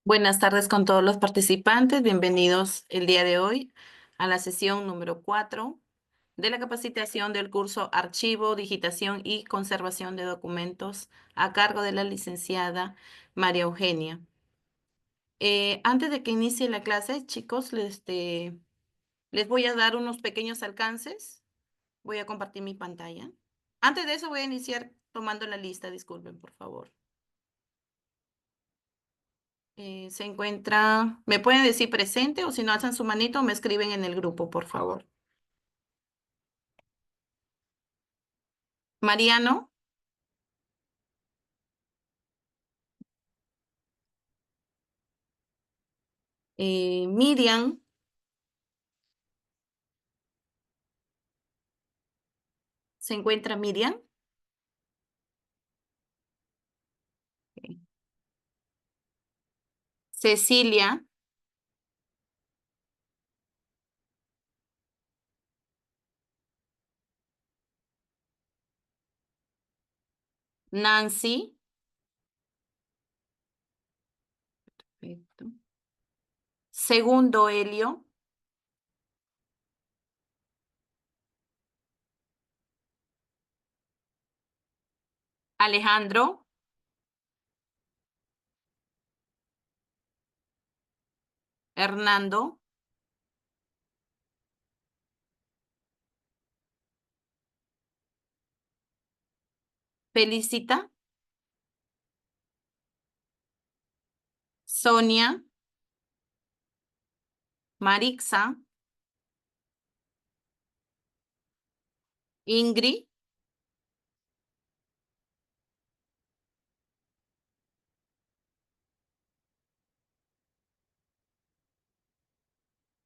Buenas tardes con todos los participantes. Bienvenidos el día de hoy a la sesión número 4 de la capacitación del curso Archivo, Digitación y Conservación de Documentos a cargo de la licenciada María Eugenia. Antes de que inicie la clase, chicos, les voy a dar unos pequeños alcances. Voy a compartir mi pantalla. Antes de eso voy a iniciar tomando la lista. Disculpen, por favor. Se encuentra, me pueden decir presente o si no alzan su manito me escriben en el grupo, por favor. Mariano, Miriam, ¿se encuentra Miriam? Ok. Cecilia, Nancy, perfecto. Segundo Helio, Alejandro, Hernando, Felicita, Sonia, Marixa, Ingrid,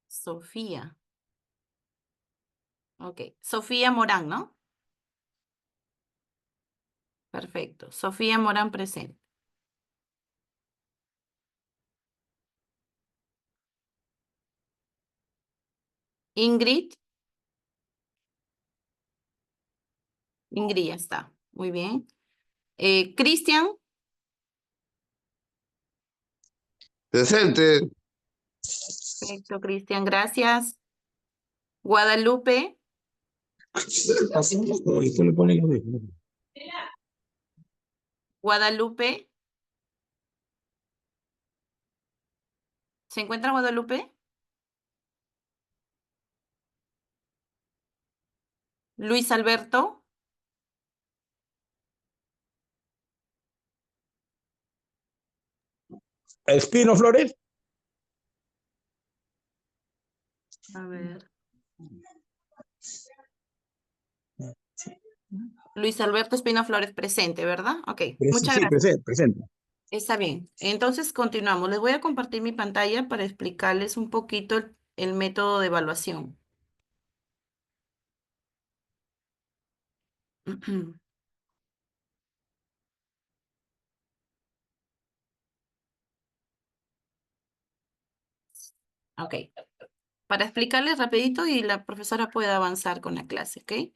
Sofía. Ok, Sofía Morán, ¿no? Perfecto. Sofía Morán presente. Ingrid, Ingrid ya está. Muy bien. Cristian, Presente. perfecto, Cristian, gracias. Guadalupe, Guadalupe, ¿se encuentra Guadalupe? Luis Alberto, Espino Flores. a ver. Luis Alberto Espino Flores presente, ¿verdad? Ok, muchas Sí, gracias. presente, presente. Está bien. Entonces continuamos. Les voy a compartir mi pantalla para explicarles un poquito el método de evaluación. Ok, para explicarles rapidito y la profesora puede avanzar con la clase, ¿ok?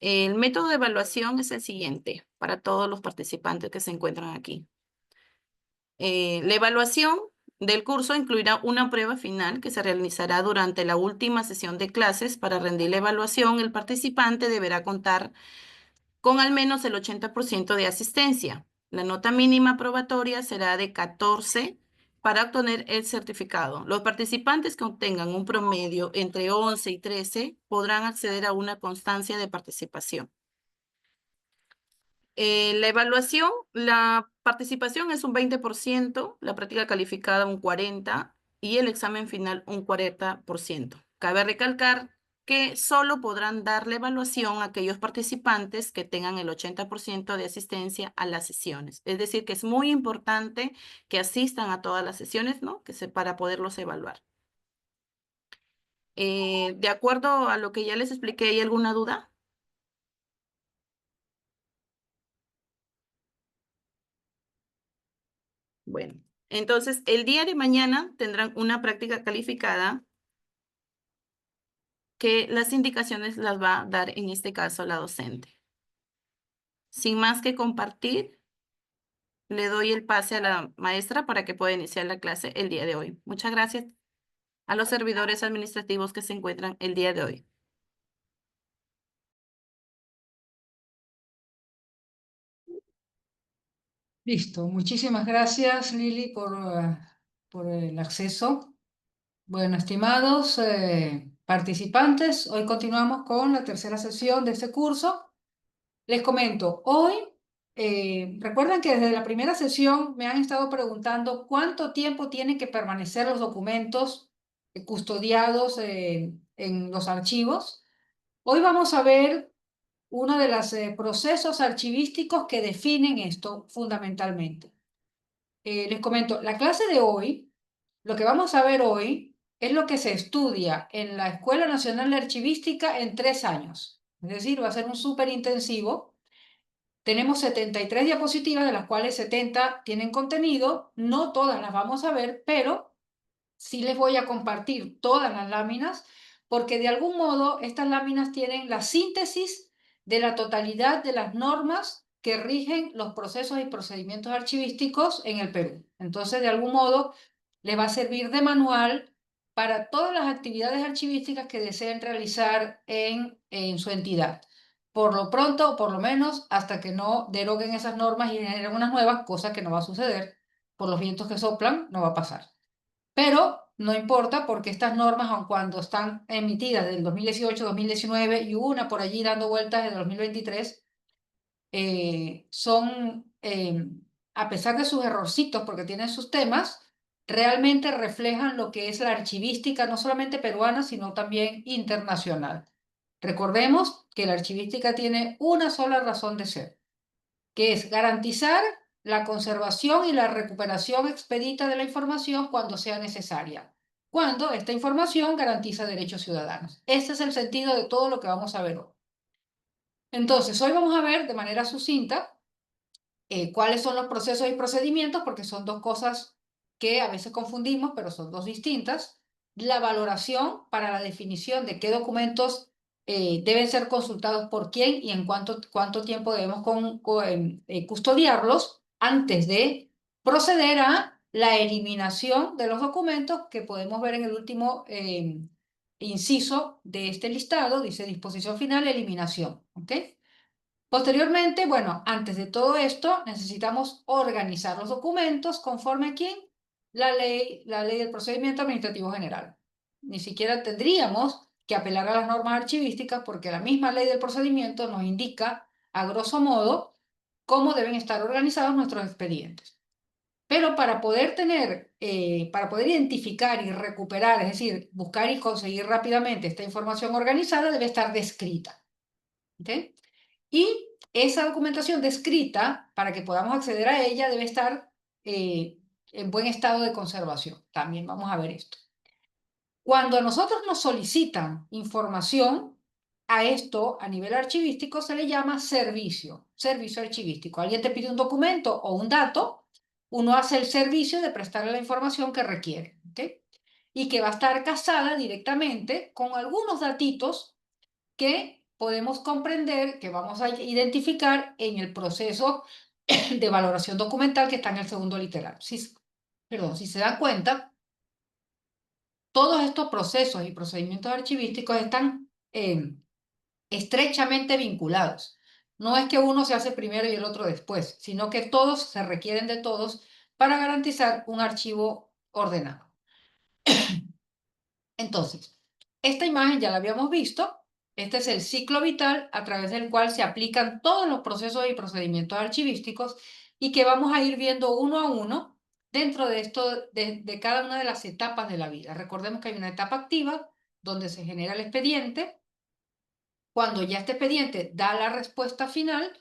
El método de evaluación es el siguiente para todos los participantes que se encuentran aquí. La evaluación del curso incluirá una prueba final que se realizará durante la última sesión de clases. Para rendir la evaluación, el participante deberá contar con al menos el 80% de asistencia. La nota mínima probatoria será de 14 para obtener el certificado. Los participantes que obtengan un promedio entre 11 y 13 podrán acceder a una constancia de participación. La evaluación, la participación es un 20%, la práctica calificada un 40% y el examen final un 40%. Cabe recalcar que solo podrán dar la evaluación a aquellos participantes que tengan el 80% de asistencia a las sesiones. Es decir, que es muy importante que asistan a todas las sesiones, ¿no? Para poderlos evaluar. De acuerdo a lo que ya les expliqué, ¿hay alguna duda? Bueno, entonces el día de mañana tendrán una práctica calificada que las indicaciones las va a dar en este caso la docente. Sin más que compartir, Le doy el pase a la maestra para que pueda iniciar la clase el día de hoy. Muchas gracias a los servidores administrativos que se encuentran el día de hoy. Listo, muchísimas gracias Lili por el acceso. Bueno, estimados participantes, hoy continuamos con la tercera sesión de este curso. Les comento, hoy, recuerden que desde la primera sesión me han estado preguntando cuánto tiempo tienen que permanecer los documentos custodiados en los archivos. Hoy vamos a ver uno de los procesos archivísticos que definen esto fundamentalmente. Les comento, la clase de hoy, lo que vamos a ver hoy es lo que se estudia en la Escuela Nacional de Archivística en 3 años. Es decir, va a ser un súper intensivo. Tenemos 73 diapositivas, de las cuales 70 tienen contenido. No todas las vamos a ver, pero sí les voy a compartir todas las láminas, porque de algún modo estas láminas tienen la síntesis de la totalidad de las normas que rigen los procesos y procedimientos archivísticos en el Perú. Entonces, de algún modo, les va a servir de manual para todas las actividades archivísticas que deseen realizar en su entidad. Por lo pronto, o por lo menos, hasta que no deroguen esas normas y generen unas nuevas, cosa que no va a suceder. Por los vientos que soplan, no va a pasar. Pero no importa porque estas normas, aun cuando están emitidas del 2018, 2019 y una por allí dando vueltas en el 2023, son, a pesar de sus errorcitos, porque tienen sus temas, realmente reflejan lo que es la archivística, no solamente peruana, sino también internacional. Recordemos que la archivística tiene una sola razón de ser, que es garantizar la conservación y la recuperación expedita de la información cuando sea necesaria, cuando esta información garantiza derechos ciudadanos. Ese es el sentido de todo lo que vamos a ver hoy. Entonces, hoy vamos a ver de manera sucinta cuáles son los procesos y procedimientos, porque son dos cosas que a veces confundimos, pero son dos distintas. La valoración para la definición de qué documentos deben ser consultados por quién y en cuánto tiempo debemos custodiarlos antes de proceder a la eliminación de los documentos que podemos ver en el último inciso de este listado, dice disposición final, eliminación. ¿Ok? Posteriormente, bueno, antes de todo esto, necesitamos organizar los documentos conforme a quién, la ley del procedimiento administrativo general. Ni siquiera tendríamos que apelar a las normas archivísticas porque la misma ley del procedimiento nos indica, a grosso modo, cómo deben estar organizados nuestros expedientes. Pero para poder identificar y recuperar, es decir, buscar y conseguir rápidamente esta información organizada, debe estar descrita. ¿Ok? Y esa documentación descrita, para que podamos acceder a ella, debe estar en buen estado de conservación. También vamos a ver esto. Cuando a nosotros nos solicitan información, a esto a nivel archivístico se le llama servicio archivístico. Alguien te pide un documento o un dato, uno hace el servicio de prestarle la información que requiere, ¿ok? Y que va a estar casada directamente con algunos datitos que podemos comprender, que vamos a identificar en el proceso de valoración documental que está en el segundo literal. Perdón, si se dan cuenta, todos estos procesos y procedimientos archivísticos están estrechamente vinculados. No es que uno se hace primero y el otro después, sino que todos se requieren de todos para garantizar un archivo ordenado. Entonces, esta imagen ya la habíamos visto. Este es el ciclo vital a través del cual se aplican todos los procesos y procedimientos archivísticos y que vamos a ir viendo uno a uno dentro de esto, de cada una de las etapas de la vida. Recordemos que hay una etapa activa donde se genera el expediente. Cuando ya este expediente da la respuesta final,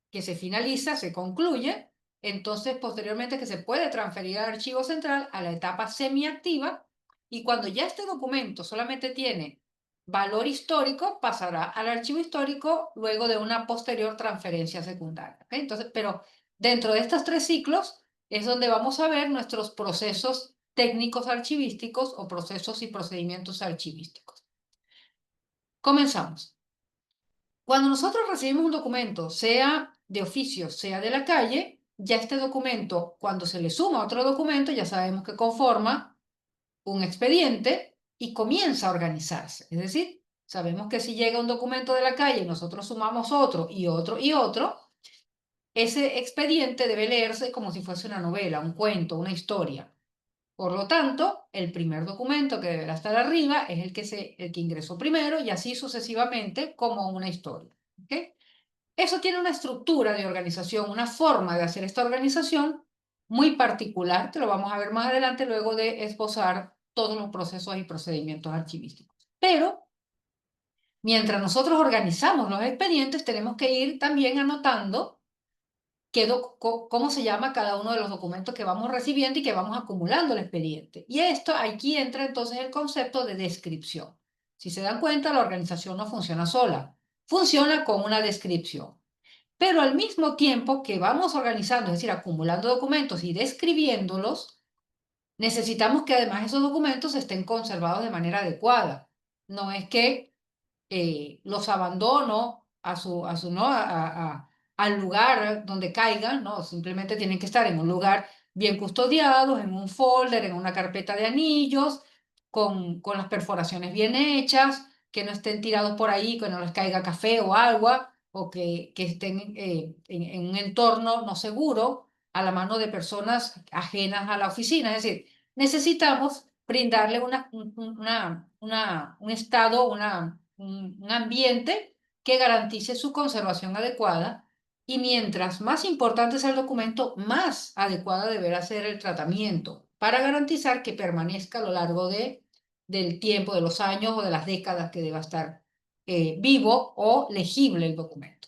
que se finaliza, se concluye, entonces posteriormente que se puede transferir al archivo central a la etapa semiactiva y cuando ya este documento solamente tiene valor histórico, pasará al archivo histórico luego de una posterior transferencia secundaria. ¿Okay? Entonces, pero dentro de estos tres ciclos es donde vamos a ver nuestros procesos técnicos archivísticos o procesos y procedimientos archivísticos. Comenzamos. Cuando nosotros recibimos un documento, sea de oficio, sea de la calle, ya este documento, cuando se le suma otro documento, ya sabemos que conforma un expediente y comienza a organizarse. Es decir, sabemos que si llega un documento de la calle y nosotros sumamos otro y otro y otro, ese expediente debe leerse como si fuese una novela, un cuento, una historia. Por lo tanto, el primer documento que deberá estar arriba es el que ingresó primero y así sucesivamente como una historia. ¿Ok? Eso tiene una estructura de organización, una forma de hacer esta organización muy particular, que lo vamos a ver más adelante luego de esbozar todos los procesos y procedimientos archivísticos. Pero mientras nosotros organizamos los expedientes, tenemos que ir también anotando cómo se llama cada uno de los documentos que vamos recibiendo y que vamos acumulando el expediente. Y esto, aquí entra entonces el concepto de descripción. Si se dan cuenta, la organización no funciona sola, funciona con una descripción. Pero al mismo tiempo que vamos organizando, es decir, acumulando documentos y describiéndolos, necesitamos que además esos documentos estén conservados de manera adecuada. No es que los abandono ¿no? Al lugar donde caigan, ¿no? Simplemente tienen que estar en un lugar bien custodiados, en un folder, en una carpeta de anillos, con las perforaciones bien hechas, que no estén tirados por ahí, que no les caiga café o agua, o que estén en un entorno no seguro a la mano de personas ajenas a la oficina. Es decir, necesitamos brindarle un estado, un ambiente que garantice su conservación adecuada y mientras más importante sea el documento, más adecuada deberá ser el tratamiento para garantizar que permanezca a lo largo del tiempo, de los años o de las décadas que deba estar vivo o legible el documento.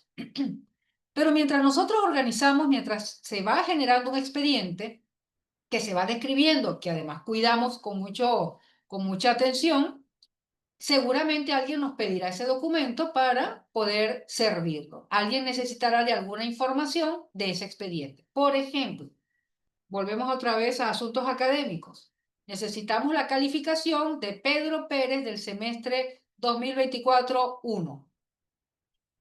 Pero mientras nosotros organizamos, mientras se va generando un expediente, que se va describiendo, que además cuidamos con mucha atención, seguramente alguien nos pedirá ese documento para poder servirlo. Alguien necesitará de alguna información de ese expediente. Por ejemplo, volvemos otra vez a asuntos académicos. Necesitamos la calificación de Pedro Pérez del semestre 2024-1.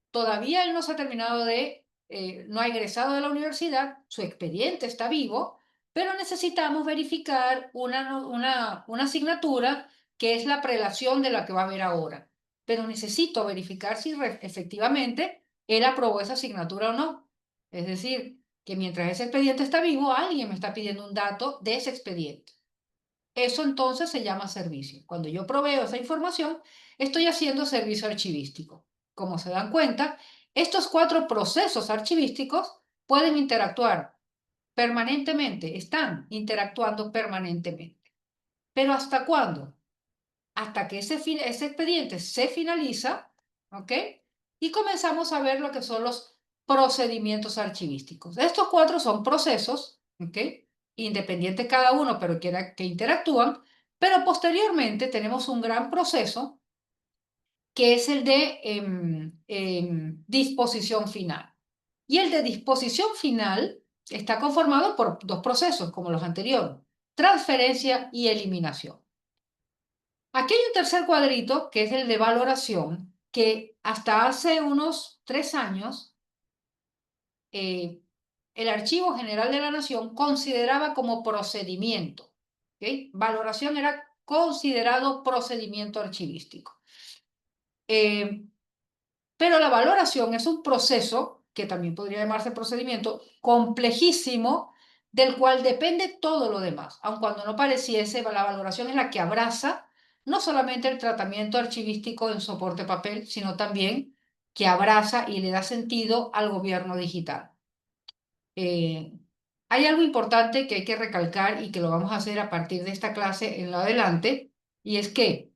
Todavía él no se ha terminado no ha egresado de la universidad, su expediente está vivo, pero necesitamos verificar una asignatura que es la prelación de la que va a haber ahora. Pero necesito verificar si efectivamente él aprobó esa asignatura o no. Es decir, que mientras ese expediente está vivo, alguien me está pidiendo un dato de ese expediente. Eso entonces se llama servicio. Cuando yo proveo esa información, estoy haciendo servicio archivístico. Como se dan cuenta, estos 4 procesos archivísticos pueden interactuar permanentemente, están interactuando permanentemente. ¿Pero hasta cuándo? Hasta que ese expediente se finaliza, ¿ok? Y comenzamos a ver lo que son los procedimientos archivísticos. Estos 4 son procesos, ¿ok? Independientes cada uno, pero que interactúan, pero posteriormente tenemos un gran proceso que es el de disposición final. Y el de disposición final está conformado por 2 procesos, como los anteriores, transferencia y eliminación. Aquí hay un tercer cuadrito, que es el de valoración, que hasta hace unos 3 años, el Archivo General de la Nación consideraba como procedimiento. ¿Ok? Valoración era considerado procedimiento archivístico. Pero la valoración es un proceso, que también podría llamarse procedimiento, complejísimo, del cual depende todo lo demás. Aun cuando no pareciese, la valoración es la que abraza no solamente el tratamiento archivístico en soporte papel, sino también que abraza y le da sentido al gobierno digital. Eh, Hay algo importante que hay que recalcar y que lo vamos a hacer a partir de esta clase en lo adelante, y es que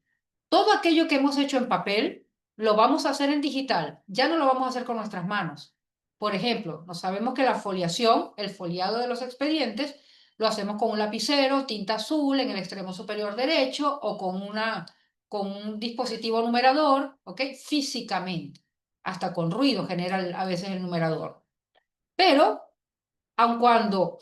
todo aquello que hemos hecho en papel lo vamos a hacer en digital, ya no lo vamos a hacer con nuestras manos. Por ejemplo, no sabemos que la foliación, el foliado de los expedientes, lo hacemos con un lapicero, tinta azul en el extremo superior derecho o con un dispositivo numerador, ¿ok? Físicamente, hasta con ruido genera a veces el numerador. Pero aun cuando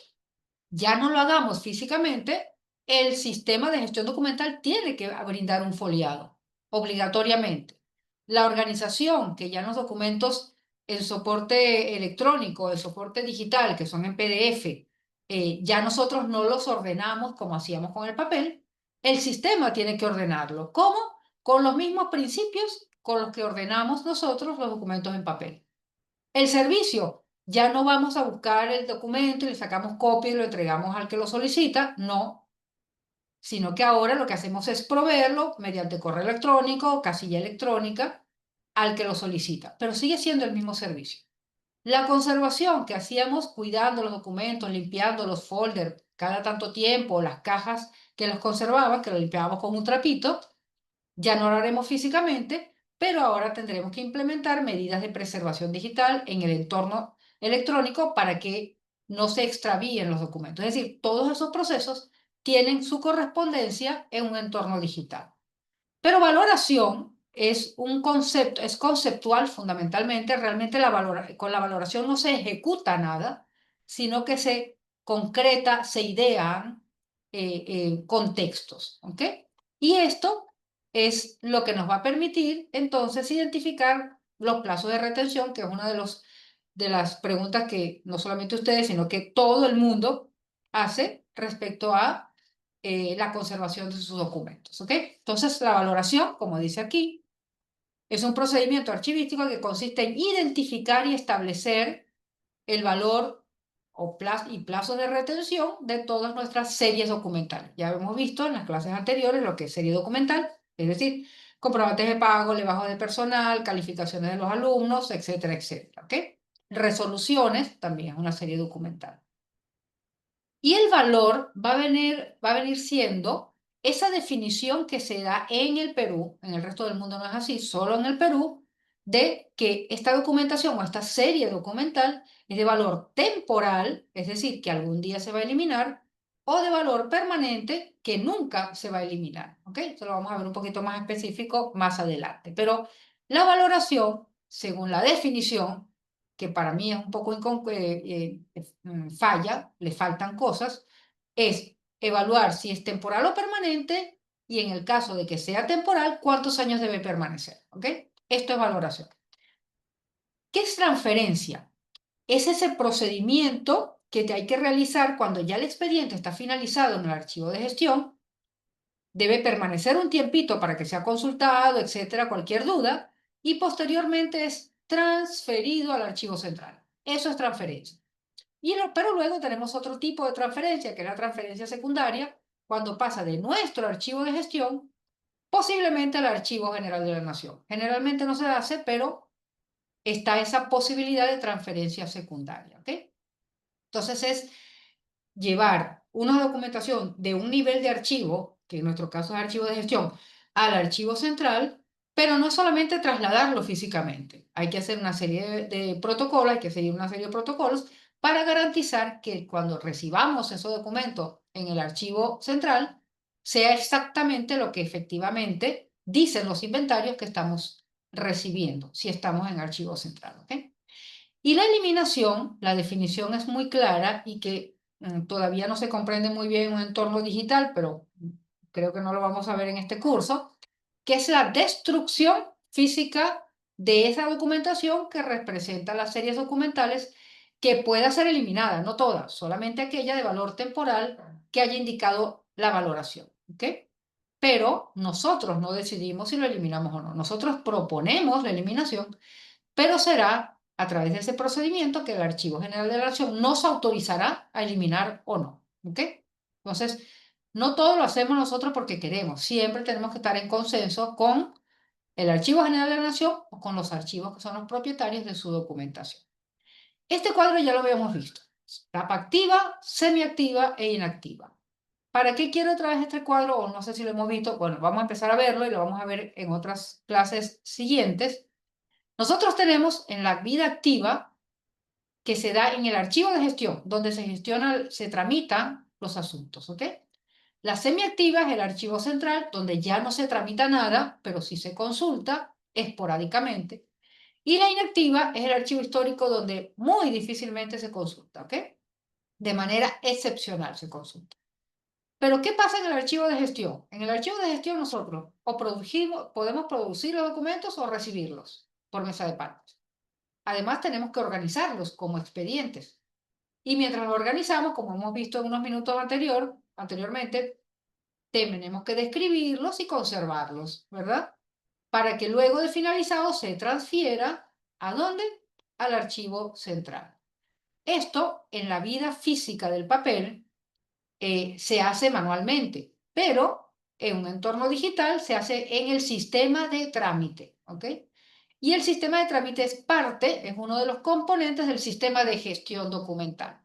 ya no lo hagamos físicamente, el sistema de gestión documental tiene que brindar un foliado, obligatoriamente. La organización que ya en los documentos el soporte electrónico, el soporte digital, que son en PDF, ya nosotros no los ordenamos como hacíamos con el papel, el sistema tiene que ordenarlo. ¿Cómo? Con los mismos principios con los que ordenamos nosotros los documentos en papel. El servicio, ya no vamos a buscar el documento y le sacamos copia y lo entregamos al que lo solicita, no, sino que ahora lo que hacemos es proveerlo mediante correo electrónico, casilla electrónica, al que lo solicita, pero sigue siendo el mismo servicio. La conservación que hacíamos cuidando los documentos, limpiando los folders cada tanto tiempo, las cajas que los conservaban, que lo limpiábamos con un trapito, ya no lo haremos físicamente, pero ahora tendremos que implementar medidas de preservación digital en el entorno electrónico para que no se extravíen los documentos. Es decir, todos esos procesos tienen su correspondencia en un entorno digital. Pero valoración es un concepto, es conceptual fundamentalmente. Realmente con la valoración no se ejecuta nada, sino que se concreta, se idean contextos. ¿Ok? Y esto es lo que nos va a permitir entonces identificar los plazos de retención, que es una de las preguntas que no solamente ustedes, sino que todo el mundo hace respecto a la conservación de sus documentos. ¿Ok? Entonces, la valoración, como dice aquí, es un procedimiento archivístico que consiste en identificar y establecer el valor y plazos de retención de todas nuestras series documentales. Ya hemos visto en las clases anteriores lo que es serie documental, es decir, comprobantes de pago, legajo de personal, calificaciones de los alumnos, etcétera, etcétera. ¿Ok? Resoluciones también es una serie documental. Y el valor va a venir siendo esa definición que se da en el Perú, en el resto del mundo no es así, solo en el Perú, de que esta documentación o esta serie documental es de valor temporal, es decir, que algún día se va a eliminar, o de valor permanente, que nunca se va a eliminar. ¿Ok? Esto lo vamos a ver un poquito más específico más adelante. Pero la valoración, según la definición, que para mí es un poco falla, le faltan cosas, es evaluar si es temporal o permanente y en el caso de que sea temporal, cuántos años debe permanecer. ¿Ok? Esto es valoración. ¿Qué es transferencia? Es ese procedimiento que te hay que realizar cuando ya el expediente está finalizado en el archivo de gestión, debe permanecer un tiempito para que sea consultado, etcétera, cualquier duda, y posteriormente es transferido al archivo central. Eso es transferencia. Pero luego tenemos otro tipo de transferencia, que es la transferencia secundaria, cuando pasa de nuestro archivo de gestión posiblemente al Archivo General de la Nación. Generalmente no se hace, pero está esa posibilidad de transferencia secundaria. ¿Ok? Entonces es llevar una documentación de un nivel de archivo, que en nuestro caso es archivo de gestión, al archivo central, pero no solamente trasladarlo físicamente. Hay que hacer una serie de protocolos, hay que seguir una serie de protocolos para garantizar que cuando recibamos esos documentos en el archivo central, sea exactamente lo que efectivamente dicen los inventarios que estamos recibiendo, si estamos en archivo central. ¿Ok? Y la eliminación, la definición es muy clara y que todavía no se comprende muy bien en un entorno digital, pero creo que no lo vamos a ver en este curso, que es la destrucción física de esa documentación que representa las series documentales que pueda ser eliminada, no todas, solamente aquella de valor temporal que haya indicado la valoración. ¿Ok? Pero nosotros no decidimos si lo eliminamos o no. Nosotros proponemos la eliminación, pero será a través de ese procedimiento que el Archivo General de la Nación nos autorizará a eliminar o no. ¿Ok? Entonces, no todo lo hacemos nosotros porque queremos, siempre tenemos que estar en consenso con el Archivo General de la Nación o con los archivos que son los propietarios de su documentación. Este cuadro ya lo habíamos visto. Etapa activa, semiactiva e inactiva. ¿Para qué quiero otra vez este cuadro? O no sé si lo hemos visto. Bueno, vamos a empezar a verlo y lo vamos a ver en otras clases siguientes. Nosotros tenemos en la vida activa que se da en el archivo de gestión, donde se gestiona, se tramitan los asuntos, ¿ok? La semiactiva es el archivo central, donde ya no se tramita nada, pero sí se consulta esporádicamente. Y la inactiva es el archivo histórico, donde muy difícilmente se consulta, ¿ok? De manera excepcional se consulta. Pero ¿qué pasa en el archivo de gestión? En el archivo de gestión nosotros podemos producir los documentos o recibirlos por mesa de partes. además tenemos que organizarlos como expedientes. Y mientras lo organizamos, como hemos visto en unos minutos anteriormente, tenemos que describirlos y conservarlos, ¿verdad? Para que luego de finalizado se transfiera, ¿a dónde? Al archivo central. Esto en la vida física del papel se hace manualmente, pero en un entorno digital se hace en el sistema de trámite, ¿ok? Y el sistema de trámite es uno de los componentes del sistema de gestión documental.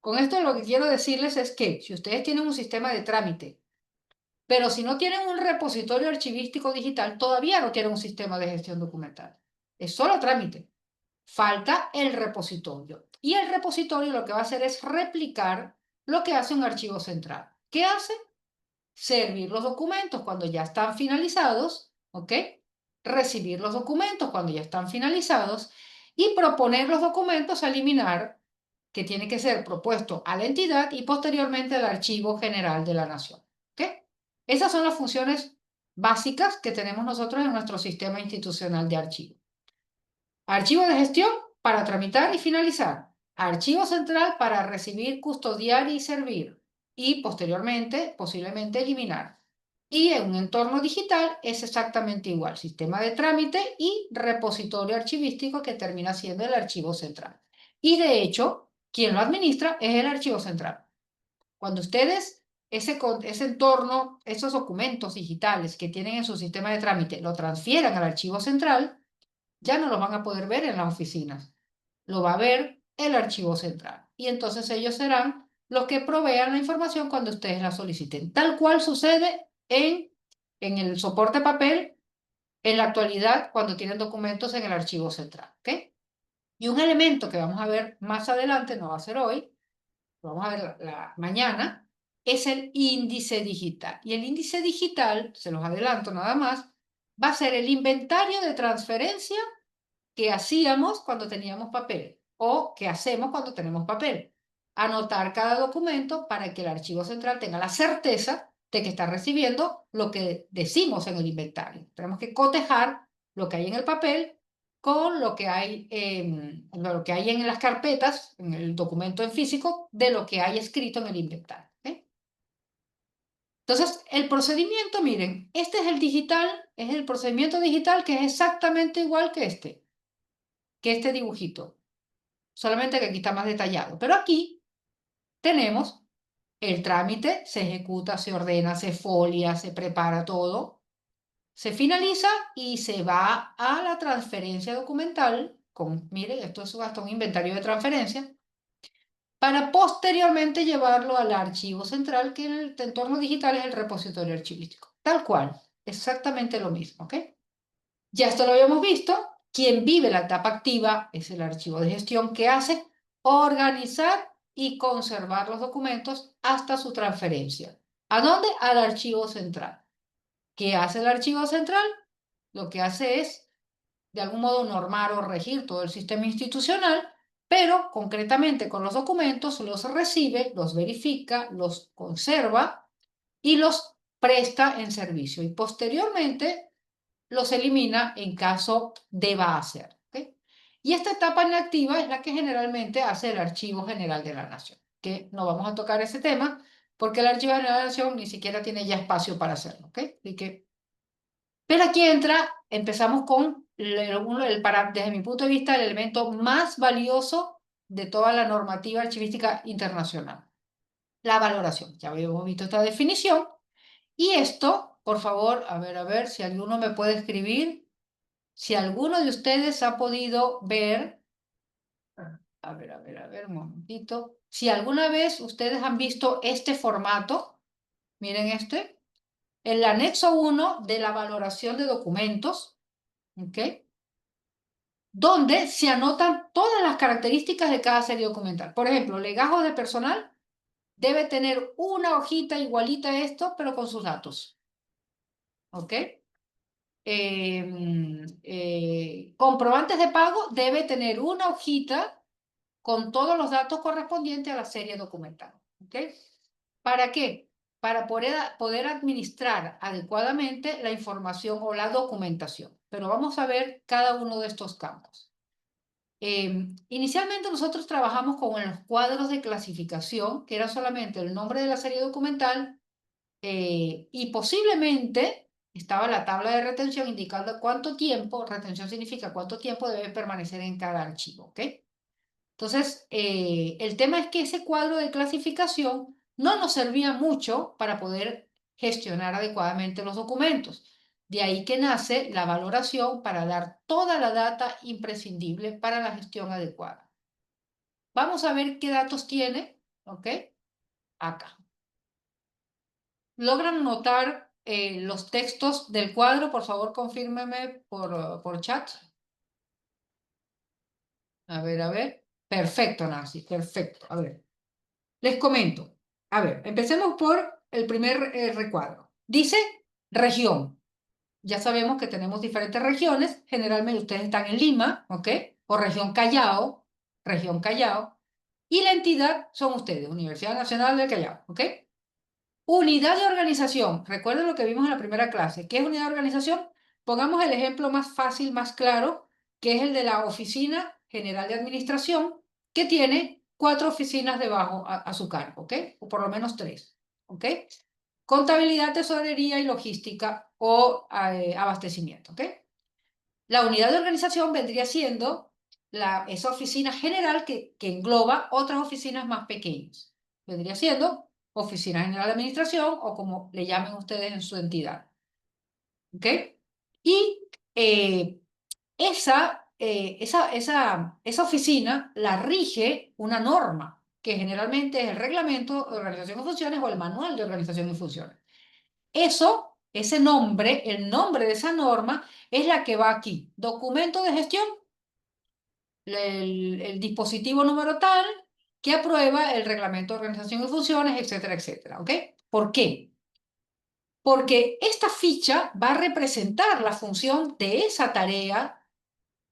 Con esto lo que quiero decirles es que si ustedes tienen un sistema de trámite, pero si no tienen un repositorio archivístico digital, todavía no tienen un sistema de gestión documental. Es solo trámite. Falta el repositorio. Y el repositorio lo que va a hacer es replicar lo que hace un archivo central. ¿Qué hace? Servir los documentos cuando ya están finalizados, ¿ok? Recibir los documentos cuando ya están finalizados y proponer los documentos a eliminar, que tiene que ser propuesto a la entidad y posteriormente al Archivo General de la Nación, ¿ok? Esas son las funciones básicas que tenemos nosotros en nuestro sistema institucional de archivo. Archivo de gestión para tramitar y finalizar. Archivo central para recibir, custodiar y servir. Y posteriormente, posiblemente eliminar. Y en un entorno digital es exactamente igual. Sistema de trámite y repositorio archivístico que termina siendo el archivo central. Y de hecho, quien lo administra es el archivo central. Cuando ustedes ese entorno, esos documentos digitales que tienen en su sistema de trámite, lo transfieran al archivo central, ya no lo van a poder ver en las oficinas. Lo va a ver el archivo central. Y entonces ellos serán los que provean la información cuando ustedes la soliciten. Tal cual sucede en el soporte papel en la actualidad cuando tienen documentos en el archivo central. ¿Ok? Y un elemento que vamos a ver más adelante, no va a ser hoy, lo vamos a ver mañana, es el índice digital. Y el índice digital, se los adelanto nada más, va a ser el inventario de transferencia que hacíamos cuando teníamos papel o que hacemos cuando tenemos papel. Anotar cada documento para que el archivo central tenga la certeza de que está recibiendo lo que decimos en el inventario. Tenemos que cotejar lo que hay en el papel con lo que hay en las carpetas, en el documento en físico, de lo que hay escrito en el inventario. ¿Okay? Entonces, el procedimiento, miren, este es el digital, es el procedimiento digital que es exactamente igual que este dibujito, solamente que aquí está más detallado. Pero aquí tenemos el trámite, se ejecuta, se ordena, se folia, se prepara todo, se finaliza y se va a la transferencia documental, miren, esto es hasta un inventario de transferencia, para posteriormente llevarlo al archivo central, que en el entorno digital es el repositorio archivístico. Tal cual, exactamente lo mismo, ¿ok? Ya esto lo habíamos visto. Quien vive la etapa activa es el archivo de gestión que hace organizar y conservar los documentos hasta su transferencia. ¿A dónde? Al archivo central. ¿Qué hace el archivo central? Lo que hace es, de algún modo, normar o regir todo el sistema institucional, pero concretamente con los documentos los recibe, los verifica, los conserva y los presta en servicio. Y posteriormente los elimina en caso deba hacer. ¿Okay? Y esta etapa inactiva es la que generalmente hace el Archivo General de la Nación, que no vamos a tocar ese tema porque el Archivo General de la Nación ni siquiera tiene ya espacio para hacerlo. ¿Okay? Pero aquí empezamos con, desde mi punto de vista, el elemento más valioso de toda la normativa archivística internacional, la valoración. Ya habíamos visto esta definición. Y esto, por favor, a ver si alguno me puede escribir. Si alguno de ustedes ha podido ver, un momentito. Si alguna vez ustedes han visto este formato, miren este, el anexo 1 de la valoración de documentos, ¿ok? Donde se anotan todas las características de cada serie documental. Por ejemplo, legajos de personal debe tener una hojita igualita a esto, pero con sus datos, ¿ok? Comprobantes de pago debe tener una hojita con todos los datos correspondientes a la serie documental. ¿Ok? ¿Para qué? Para poder administrar adecuadamente la información o la documentación. Pero vamos a ver cada uno de estos campos. Inicialmente nosotros trabajamos con los cuadros de clasificación, que era solamente el nombre de la serie documental, y posiblemente estaba la tabla de retención indicando cuánto tiempo, retención significa cuánto tiempo debe permanecer en cada archivo, ¿ok? Entonces, el tema es que ese cuadro de clasificación no nos servía mucho para poder gestionar adecuadamente los documentos. De ahí que nace la valoración para dar toda la data imprescindible para la gestión adecuada. Vamos a ver qué datos tiene, ¿ok? Acá. ¿Logran notar los textos del cuadro? Por favor, confírmeme por chat. A ver, a ver. Perfecto, Nancy, perfecto. A ver. Les comento. A ver, empecemos por el primer recuadro. Dice región. Ya sabemos que tenemos diferentes regiones. Generalmente ustedes están en Lima, ¿ok? O región Callao, región Callao. Y la entidad son ustedes, Universidad Nacional del Callao, ¿ok? Unidad de organización. Recuerden lo que vimos en la primera clase. ¿Qué es unidad de organización? Pongamos el ejemplo más fácil, más claro, que es el de la Oficina General de Administración, que tiene 4 oficinas debajo a su cargo, ¿ok? O por lo menos 3, ¿ok? Contabilidad, tesorería y logística o abastecimiento, ¿ok? La unidad de organización vendría siendo esa oficina general que engloba otras oficinas más pequeñas. Vendría siendo Oficina General de Administración o como le llamen ustedes en su entidad. ¿Ok? Y esa oficina la rige una norma, que generalmente es el Reglamento de Organización y Funciones o el Manual de Organización y Funciones. Ese nombre, el nombre de esa norma, es la que va aquí. Documento de gestión, el dispositivo número tal, que aprueba el reglamento de organización y funciones, etcétera, etcétera. ¿Ok? ¿Por qué? Porque esta ficha va a representar la función de esa tarea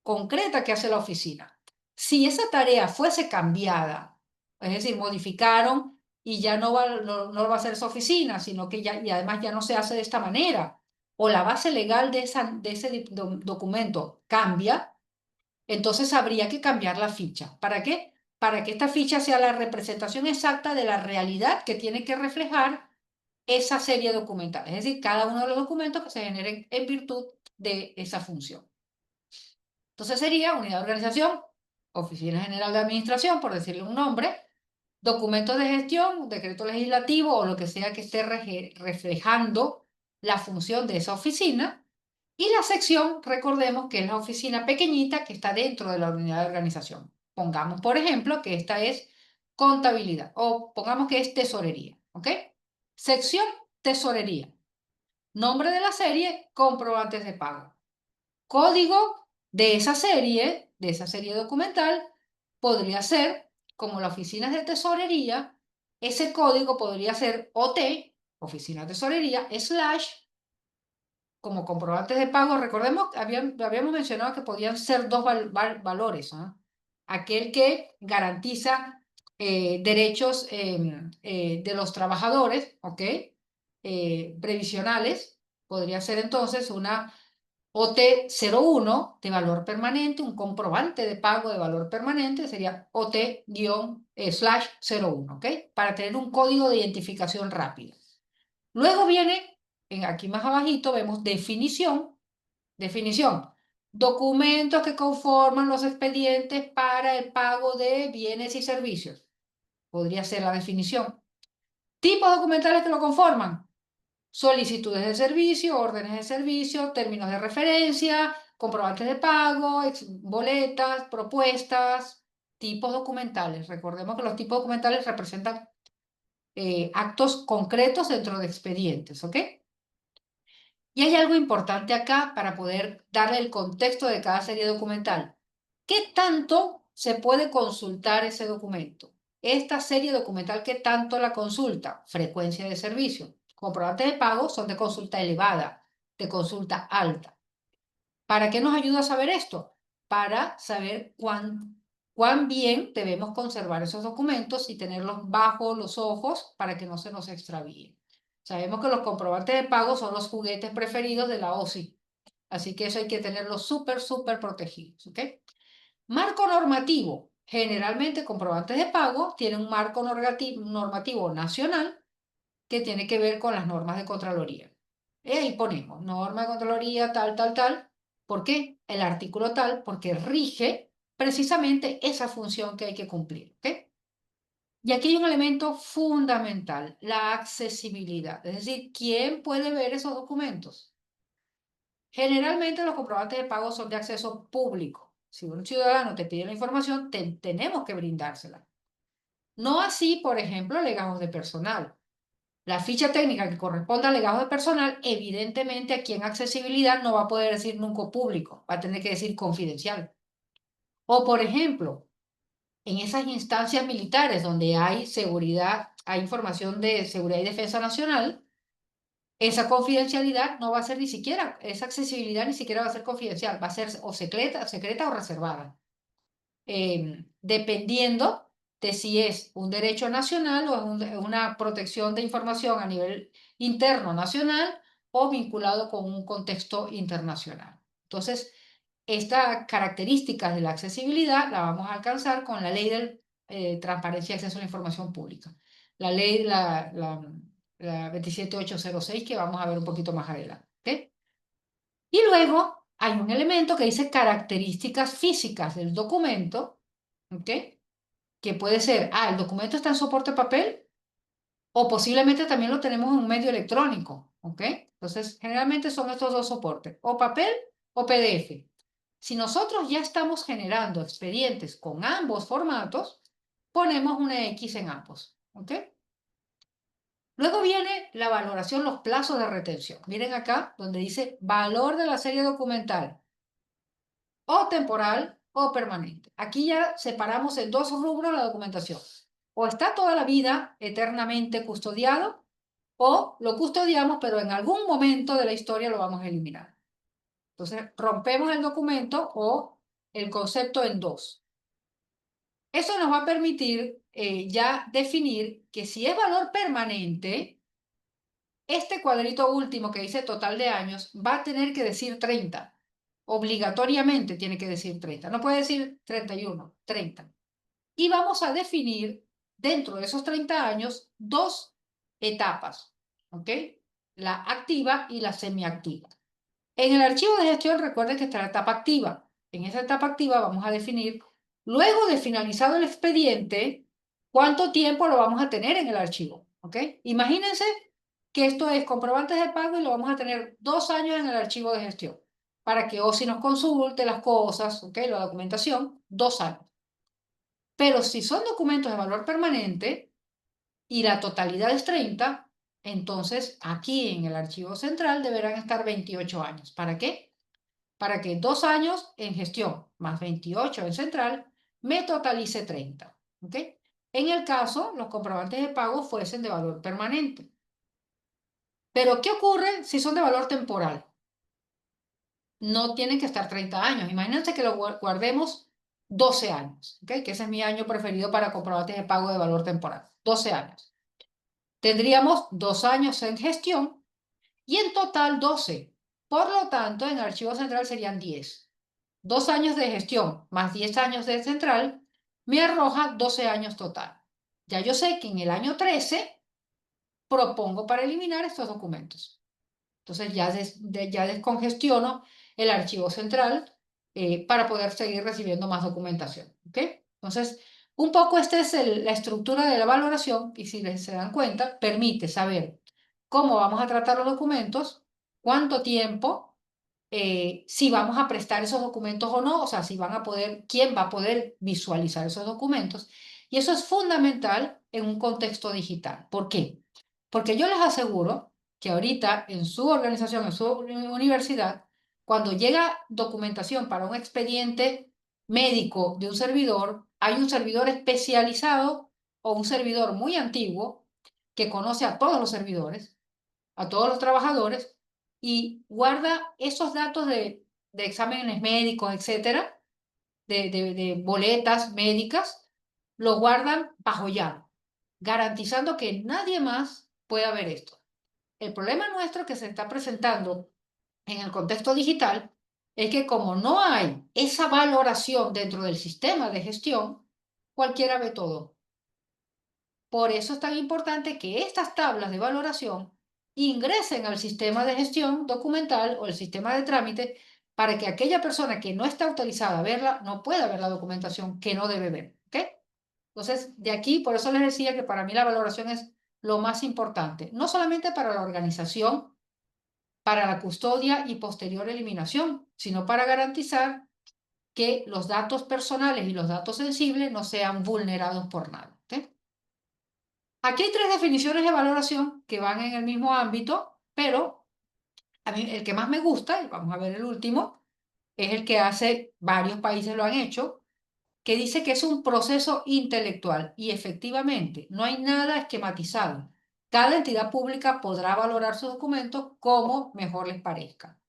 concreta que hace la oficina. Si esa tarea fuese cambiada, es decir, modificaron y ya no va a ser esa oficina, sino que ya, y además ya no se hace de esta manera, o la base legal de ese documento cambia, entonces habría que cambiar la ficha. ¿Para qué? Para que esta ficha sea la representación exacta de la realidad que tiene que reflejar esa serie documental, es decir, cada uno de los documentos que se generen en virtud de esa función. Entonces sería unidad de organización, Oficina General de Administración, por decirle un nombre, documentos de gestión, decreto legislativo o lo que sea que esté reflejando la función de esa oficina. Y la sección, recordemos que es la oficina pequeñita que está dentro de la unidad de organización. Pongamos, por ejemplo, que esta es contabilidad o pongamos que es tesorería, ¿ok? Sección tesorería. Nombre de la serie, comprobantes de pago. Código de esa serie documental, podría ser, como la oficina de tesorería, ese código podría ser OT, oficina de tesorería, slash, como comprobantes de pago. Recordemos que habíamos mencionado que podían ser dos valores, ¿no? Aquel que garantiza derechos de los trabajadores, ¿ok? Previsionales, podría ser entonces una OT01 de valor permanente, un comprobante de pago de valor permanente sería OT-/01, ¿ok? Para tener un código de identificación rápido. Luego viene, aquí más abajito, vemos definición. Definición. Documentos que conforman los expedientes para el pago de bienes y servicios. Podría ser la definición. Tipos documentales que lo conforman. Solicitudes de servicio, órdenes de servicio, términos de referencia, comprobantes de pago, boletas, propuestas, tipos documentales. Recordemos que los tipos documentales representan actos concretos dentro de expedientes, ¿ok? Y hay algo importante acá para poder darle el contexto de cada serie documental. ¿Qué tanto se puede consultar ese documento? Esta serie documental, ¿qué tanto la consulta? Frecuencia de servicio. Comprobantes de pago son de consulta elevada, de consulta alta. ¿Para qué nos ayuda a saber esto? Para saber cuán bien debemos conservar esos documentos y tenerlos bajo los ojos para que no se nos extravíen. Sabemos que los comprobantes de pago son los juguetes preferidos de la OSI, así que eso hay que tenerlos súper, súper protegidos, ¿ok? Marco normativo. Generalmente comprobantes de pago tienen un marco normativo nacional que tiene que ver con las normas de Contraloría. Y ahí ponemos norma de Contraloría tal, tal, tal. ¿Por qué? El artículo tal, porque rige precisamente esa función que hay que cumplir. ¿Ok? Y aquí hay un elemento fundamental, la accesibilidad. Es decir, ¿quién puede ver esos documentos? Generalmente los comprobantes de pago son de acceso público. Si un ciudadano te pide la información, tenemos que brindársela. No así, por ejemplo, legajos de personal. La ficha técnica que corresponde a legajos de personal, evidentemente aquí en accesibilidad no va a poder decir nunca público, va a tener que decir confidencial. O, por ejemplo, en esas instancias militares donde hay seguridad, hay información de seguridad y defensa nacional, esa confidencialidad no va a ser ni siquiera, esa accesibilidad ni siquiera va a ser confidencial, va a ser o secreta o reservada, dependiendo de si es un derecho nacional o es una protección de información a nivel interno nacional o vinculado con un contexto internacional. Entonces, estas características de la accesibilidad la vamos a alcanzar con la ley de transparencia y acceso a la información pública. La ley, la 27806 que vamos a ver un poquito más adelante. ¿Ok? Y luego hay un elemento que dice características físicas del documento, ¿ok? Que puede ser, el documento está en soporte papel o posiblemente también lo tenemos en un medio electrónico, ¿ok? Entonces, generalmente son estos dos soportes, o papel o PDF. Si nosotros ya estamos generando expedientes con ambos formatos, ponemos una X en ambos, ¿ok? Luego viene la valoración, los plazos de retención. Miren acá donde dice valor de la serie documental, o temporal o permanente. Aquí ya separamos en dos rubros la documentación. O está toda la vida eternamente custodiado, o lo custodiamos, pero en algún momento de la historia lo vamos a eliminar. Entonces, rompemos el documento o el concepto en dos. Eso nos va a permitir ya definir que si es valor permanente, este cuadrito último que dice total de años va a tener que decir 30. Obligatoriamente tiene que decir 30. No puede decir 31, 30. Y vamos a definir dentro de esos 30 años dos etapas, ¿ok? La activa y la semiactiva. En el archivo de gestión recuerden que está la etapa activa. En esa etapa activa vamos a definir, luego de finalizado el expediente, cuánto tiempo lo vamos a tener en el archivo, ¿ok? Imagínense que esto es comprobantes de pago y lo vamos a tener 2 años en el archivo de gestión para que OSI nos consulte las cosas, ¿ok? La documentación, 2 años. Pero si son documentos de valor permanente y la totalidad es 30, entonces aquí en el archivo central deberán estar 28 años. ¿Para qué? Para que 2 años en gestión más 28 en central me totalice 30. ¿Ok? En el caso, los comprobantes de pago fuesen de valor permanente. Pero, ¿qué ocurre si son de valor temporal? No tienen que estar 30 años. Imagínense que lo guardemos 12 años, ¿ok? Que ese es mi año preferido para comprobantes de pago de valor temporal. 12 años. Tendríamos 2 años en gestión y en total 12. Por lo tanto, en archivo central serían 10. 2 años de gestión más 10 años de central me arroja 12 años total. Ya yo sé que en el año 13 propongo para eliminar estos documentos. Entonces ya descongestiono el archivo central para poder seguir recibiendo más documentación. ¿Ok? Entonces, un poco esta es la estructura de la valoración y si se dan cuenta, permite saber cómo vamos a tratar los documentos, cuánto tiempo, si vamos a prestar esos documentos o no, o sea, si van a poder, quién va a poder visualizar esos documentos. Y eso es fundamental en un contexto digital. ¿Por qué? Porque yo les aseguro que ahorita en su organización, en su universidad, cuando llega documentación para un expediente médico de un servidor, hay un servidor especializado o un servidor muy antiguo que conoce a todos los servidores, a todos los trabajadores y guarda esos datos de exámenes médicos, etcétera, de boletas médicas, los guardan bajo llave, garantizando que nadie más pueda ver esto. El problema nuestro que se está presentando en el contexto digital es que como no hay esa valoración dentro del sistema de gestión, cualquiera ve todo. Por eso es tan importante que estas tablas de valoración ingresen al sistema de gestión documental o el sistema de trámite para que aquella persona que no está autorizada a verla no pueda ver la documentación que no debe ver. ¿Ok? Entonces, de aquí, por eso les decía que para mí la valoración es lo más importante, no solamente para la organización, para la custodia y posterior eliminación, sino para garantizar que los datos personales y los datos sensibles no sean vulnerados por nada. ¿Ok? Aquí hay tres definiciones de valoración que van en el mismo ámbito, pero a mí el que más me gusta, y vamos a ver el último, es el que hace, varios países lo han hecho, que dice que es un proceso intelectual y efectivamente no hay nada esquematizado. Cada entidad pública podrá valorar sus documentos como mejor les parezca.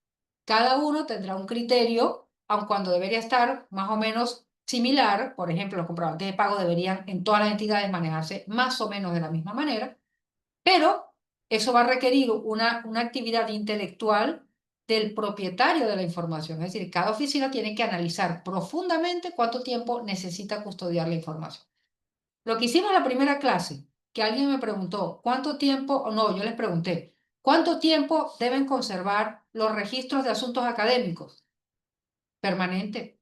Cada uno tendrá un criterio, aun cuando debería estar más o menos similar. Por ejemplo, los comprobantes de pago deberían en todas las entidades manejarse más o menos de la misma manera, pero eso va a requerir una actividad intelectual del propietario de la información. Es decir, cada oficina tiene que analizar profundamente cuánto tiempo necesita custodiar la información. Lo que hicimos en la primera clase, que alguien me preguntó, ¿cuánto tiempo? O no, yo les pregunté, ¿cuánto tiempo deben conservar los registros de asuntos académicos? Permanente,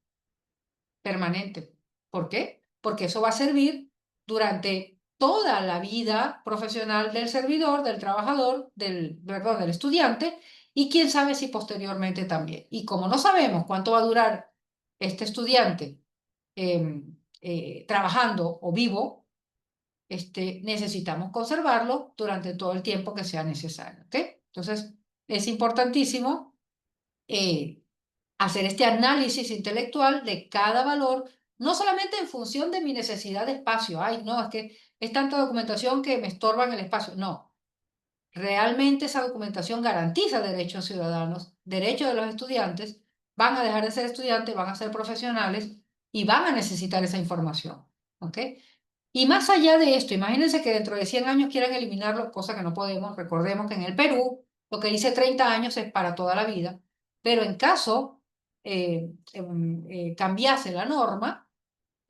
permanente. ¿Por qué? Porque eso va a servir durante toda la vida profesional del servidor, del trabajador, perdón, del estudiante, y quién sabe si posteriormente también. Y como no sabemos cuánto va a durar este estudiante trabajando o vivo, necesitamos conservarlo durante todo el tiempo que sea necesario. ¿Ok? Entonces, es importantísimo eh, hacer este análisis intelectual de cada valor, no solamente en función de mi necesidad de espacio. Ay, no, es que es tanta documentación que me estorba en el espacio. No, realmente esa documentación garantiza derechos ciudadanos, derechos de los estudiantes, van a dejar de ser estudiantes, van a ser profesionales y van a necesitar esa información. ¿Ok? Y más allá de esto, imagínense que dentro de 100 años quieran eliminarlo, cosa que no podemos. Recordemos que en el Perú lo que dice 30 años es para toda la vida, pero en caso cambiase la norma,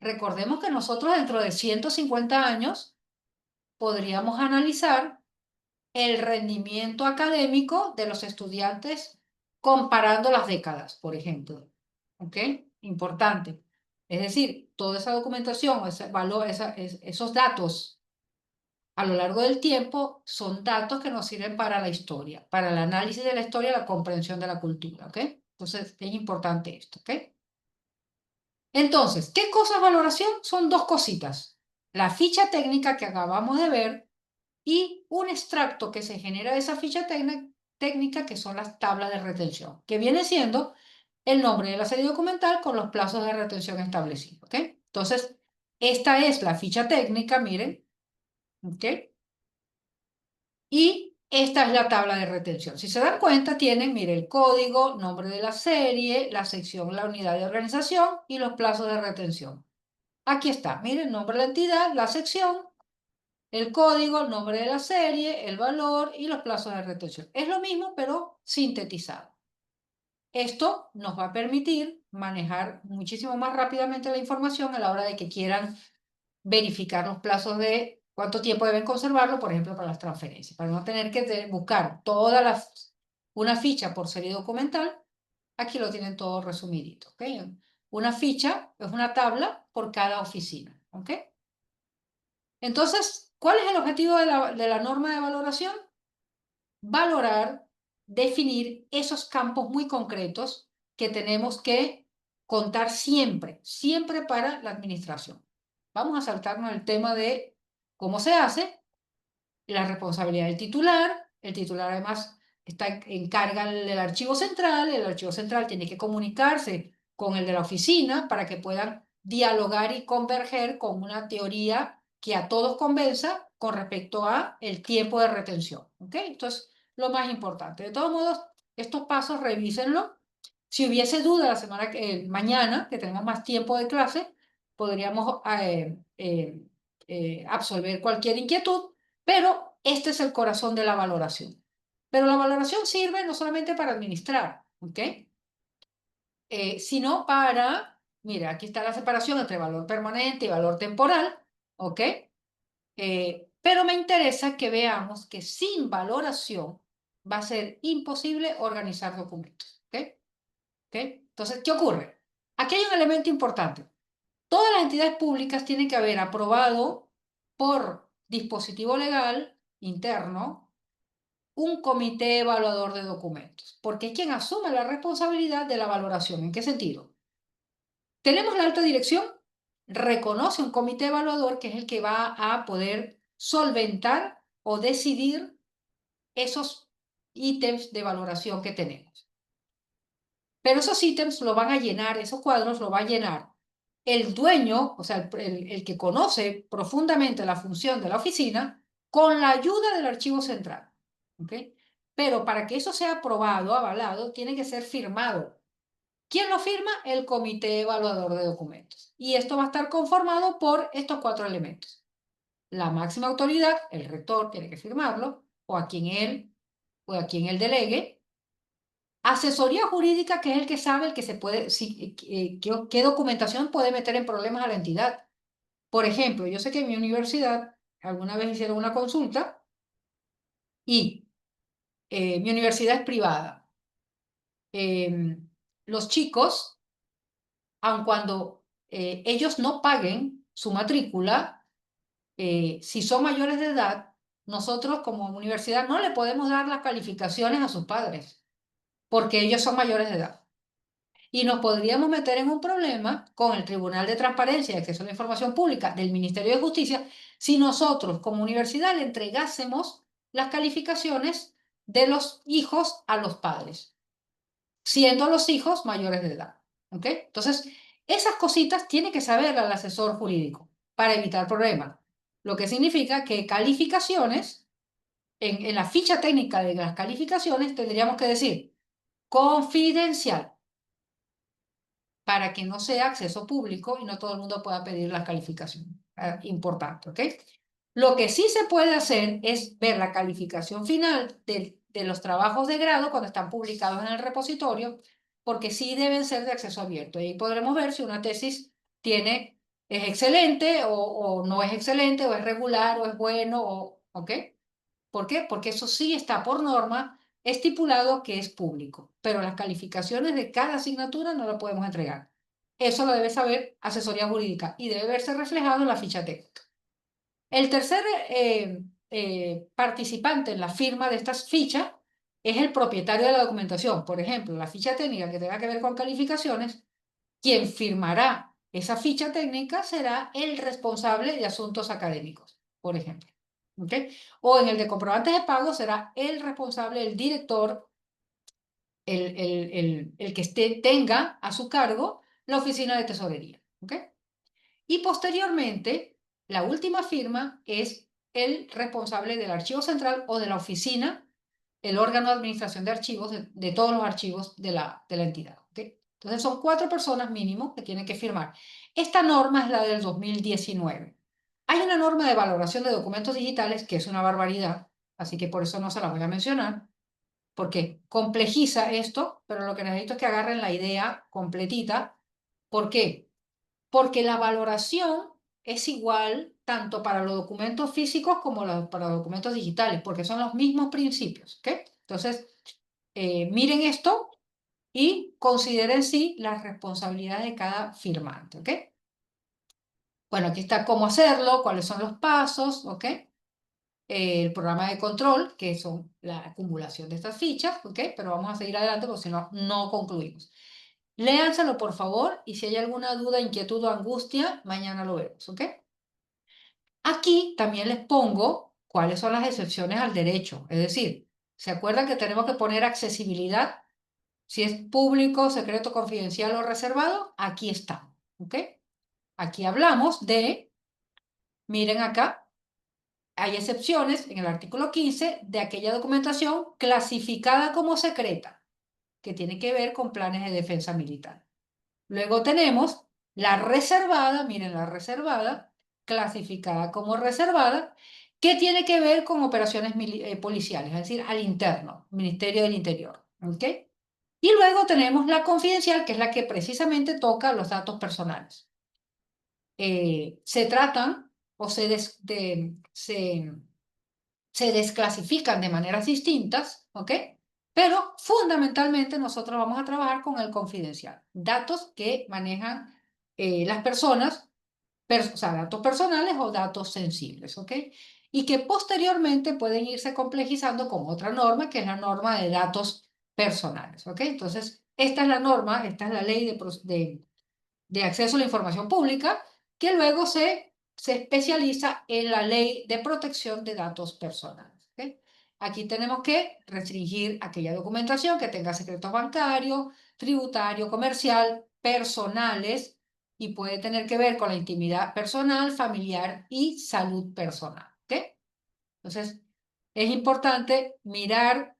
recordemos que nosotros dentro de 150 años podríamos analizar el rendimiento académico de los estudiantes comparando las décadas, por ejemplo. ¿Ok? Importante. Es decir, toda esa documentación, ese valor, esos datos a lo largo del tiempo son datos que nos sirven para la historia, para el análisis de la historia y la comprensión de la cultura, ¿ok? Entonces, es importante esto, ¿ok? Entonces, ¿qué cosa es valoración? Son dos cositas. La ficha técnica que acabamos de ver y un extracto que se genera de esa ficha técnica, que son las tablas de retención, que viene siendo el nombre de la serie documental con los plazos de retención establecidos, ¿ok? Entonces, esta es la ficha técnica, miren, ¿ok? Y esta es la tabla de retención. Si se dan cuenta, tienen, mire, el código, nombre de la serie, la sección, la unidad de organización y los plazos de retención. Aquí está, miren, nombre de la entidad, la sección, el código, el nombre de la serie, el valor y los plazos de retención. Es lo mismo, pero sintetizado. Esto nos va a permitir manejar muchísimo más rápidamente la información a la hora de que quieran verificar los plazos de cuánto tiempo deben conservarlo, por ejemplo, para las transferencias, para no tener que buscar una ficha por serie documental. Aquí lo tienen todo resumidito, ¿ok? Una ficha es una tabla por cada oficina, ¿ok? Entonces, ¿cuál es el objetivo de la norma de valoración? Valorar, definir esos campos muy concretos que tenemos que contar siempre, siempre para la administración. Vamos a saltarnos el tema de cómo se hace, la responsabilidad del titular. El titular además encarga del archivo central. El archivo central tiene que comunicarse con el de la oficina para que puedan dialogar y converger con una teoría que a todos convenza con respecto a el tiempo de retención. ¿Ok? Entonces, lo más importante. De todos modos, estos pasos revísenlo. Si hubiese duda mañana, que tenemos más tiempo de clase, podríamos absolver cualquier inquietud, pero este es el corazón de la valoración. Pero la valoración sirve no solamente para administrar, ¿ok? sino para, mira, aquí está la separación entre valor permanente y valor temporal, ¿ok? Pero me interesa que veamos que sin valoración va a ser imposible organizar documentos, ¿ok? ¿Ok? Entonces, ¿qué ocurre? Aquí hay un elemento importante. Todas las entidades públicas tienen que haber aprobado por dispositivo legal interno un comité evaluador de documentos, porque es quien asume la responsabilidad de la valoración. ¿En qué sentido? Tenemos la alta dirección, reconoce un comité evaluador que es el que va a poder solventar o decidir esos ítems de valoración que tenemos. Pero esos ítems lo van a llenar, esos cuadros lo va a llenar el dueño, o sea, el que conoce profundamente la función de la oficina, con la ayuda del archivo central. ¿Ok? Pero para que eso sea aprobado, avalado, tiene que ser firmado. ¿Quién lo firma? El comité evaluador de documentos. Y esto va a estar conformado por estos 4 elementos. La máxima autoridad, el rector, tiene que firmarlo, o a quien él delegue. Asesoría jurídica, que es el que sabe, el que se puede, qué documentación puede meter en problemas a la entidad. Por ejemplo, yo sé que en mi universidad alguna vez hicieron una consulta y mi universidad es privada. Los chicos, aun cuando ellos no paguen su matrícula, si son mayores de edad, nosotros como universidad no le podemos dar las calificaciones a sus padres, porque ellos son mayores de edad. Y nos podríamos meter en un problema con el Tribunal de Transparencia y Acceso a la Información Pública del Ministerio de Justicia si nosotros como universidad le entregásemos las calificaciones de los hijos a los padres, siendo los hijos mayores de edad. ¿Ok? Entonces, esas cositas tiene que saber el asesor jurídico para evitar problemas. Lo que significa que calificaciones, en la ficha técnica de las calificaciones tendríamos que decir confidencial, para que no sea acceso público y no todo el mundo pueda pedir las calificaciones. Importante, ¿ok? Lo que sí se puede hacer es ver la calificación final de los trabajos de grado cuando están publicados en el repositorio, porque sí deben ser de acceso abierto. Y ahí podremos ver si una tesis es excelente o no es excelente, o es regular, o es bueno, ¿ok? ¿Por qué? Porque eso sí está por norma estipulado que es público, pero las calificaciones de cada asignatura no lo podemos entregar. Eso lo debe saber asesoría jurídica y debe verse reflejado en la ficha técnica. El tercer participante en la firma de estas fichas es el propietario de la documentación. Por ejemplo, la ficha técnica que tenga que ver con calificaciones, quien firmará esa ficha técnica será el responsable de asuntos académicos, por ejemplo. ¿Ok? O en el de comprobantes de pago será el responsable, el director, el que tenga a su cargo la oficina de tesorería. ¿Ok? Y posteriormente, la última firma es el responsable del archivo central o de la oficina, el órgano de administración de archivos, de todos los archivos de la entidad. ¿Ok? Entonces son 4 personas mínimo que tienen que firmar. Esta norma es la del 2019. Hay una norma de valoración de documentos digitales que es una barbaridad, así que por eso no se la voy a mencionar, porque complejiza esto, pero lo que necesito es que agarren la idea completita. ¿Por qué? Porque la valoración es igual tanto para los documentos físicos como para los documentos digitales, porque son los mismos principios. ¿Ok? Entonces, miren esto y consideren sí las responsabilidades de cada firmante. ¿Ok? Bueno, aquí está cómo hacerlo, cuáles son los pasos. ¿Ok? El programa de control, que son la acumulación de estas fichas. ¿Ok? Pero vamos a seguir adelante porque si no, no concluimos. Léanselo, por favor, y si hay alguna duda, inquietud o angustia, mañana lo vemos, ¿ok? Aquí también les pongo cuáles son las excepciones al derecho, es decir, ¿se acuerdan que tenemos que poner accesibilidad? Si es público, secreto, confidencial o reservado, aquí está, ¿ok? Aquí hablamos miren acá, hay excepciones en el artículo 15 de aquella documentación clasificada como secreta, que tiene que ver con planes de defensa militar. Luego tenemos la reservada, miren la reservada, clasificada como reservada, que tiene que ver con operaciones policiales, es decir, al interno, Ministerio del Interior. ¿Ok? Y luego tenemos la confidencial, que es la que precisamente toca los datos personales. Se tratan o se desclasifican de maneras distintas, ¿ok? Pero fundamentalmente nosotros vamos a trabajar con el confidencial. Datos que manejan las personas, o sea, datos personales o datos sensibles, ¿ok? Y que posteriormente pueden irse complejizando con otra norma, que es la norma de datos personales, ¿ok? Entonces, esta es la norma, esta es la ley de acceso a la información pública, que luego se especializa en la ley de protección de datos personales, ¿ok? Aquí tenemos que restringir aquella documentación que tenga secretos bancarios, tributario, comercial, personales, y puede tener que ver con la intimidad personal, familiar y salud personal, ¿ok? Entonces, es importante mirar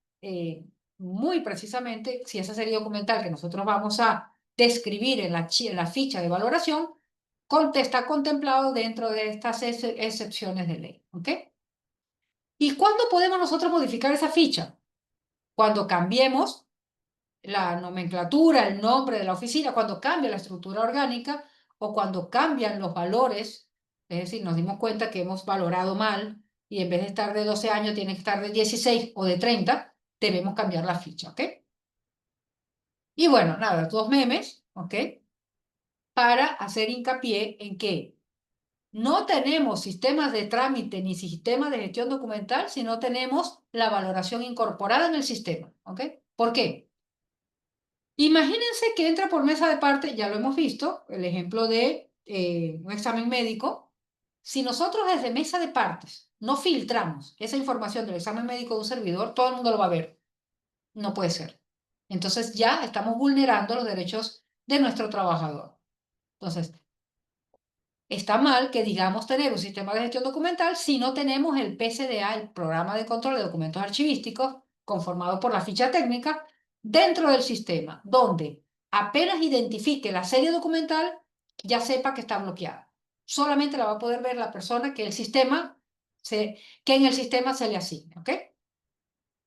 muy precisamente si esa serie documental que nosotros vamos a describir en la ficha de valoración está contemplado dentro de estas excepciones de ley, ¿ok? ¿Y cuándo podemos nosotros modificar esa ficha? Cuando cambiemos la nomenclatura, el nombre de la oficina, cuando cambia la estructura orgánica o cuando cambian los valores, es decir, nos dimos cuenta que hemos valorado mal y en vez de estar de 12 años tiene que estar de 16 o de 30, debemos cambiar la ficha, ¿ok? Y bueno, nada, dos memes, ¿ok? Para hacer hincapié en que no tenemos sistemas de trámite ni sistemas de gestión documental si no tenemos la valoración incorporada en el sistema, ¿ok? ¿Por qué? Imagínense que entra por mesa de parte, ya lo hemos visto, el ejemplo de un examen médico. Si nosotros desde mesa de partes no filtramos esa información del examen médico de un servidor, todo el mundo lo va a ver. No puede ser. Entonces ya estamos vulnerando los derechos de nuestro trabajador. Entonces, está mal que digamos tener un sistema de gestión documental si no tenemos el PCDA, el Programa de Control de Documentos Archivísticos, conformado por la ficha técnica, dentro del sistema, donde apenas identifique la serie documental, ya sepa que está bloqueada. Solamente la va a poder ver la persona que, que en el sistema se le asigne, ¿ok?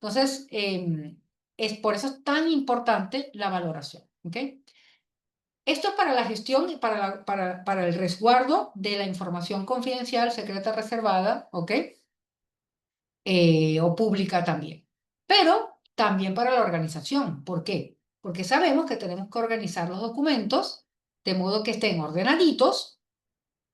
Entonces, por eso es tan importante la valoración, ¿ok? Esto es para la gestión y para el resguardo de la información confidencial, secreta, reservada, ¿ok? O pública también. Pero también para la organización. ¿Por qué? Porque sabemos que tenemos que organizar los documentos de modo que estén ordenaditos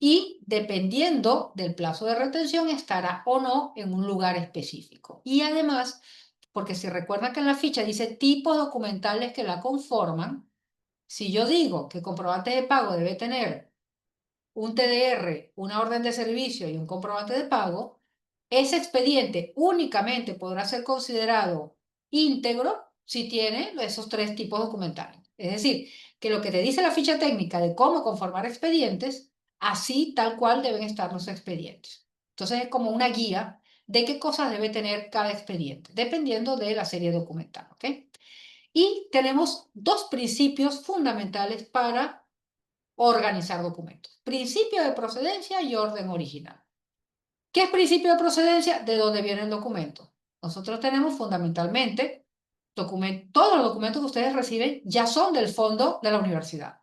y dependiendo del plazo de retención estará o no en un lugar específico. Y además, porque si recuerdan que en la ficha dice tipos documentales que la conforman, si yo digo que comprobante de pago debe tener un TDR, una orden de servicio y un comprobante de pago, ese expediente únicamente podrá ser considerado íntegro si tiene esos tres tipos documentales. Es decir, que lo que te dice la ficha técnica de cómo conformar expedientes, así tal cual deben estar los expedientes. Entonces es como una guía de qué cosas debe tener cada expediente, dependiendo de la serie documental, ¿ok? Y tenemos dos principios fundamentales para organizar documentos. Principio de procedencia y orden original. ¿Qué es principio de procedencia? ¿De dónde viene el documento? Nosotros tenemos fundamentalmente todos los documentos que ustedes reciben ya son del fondo de la universidad,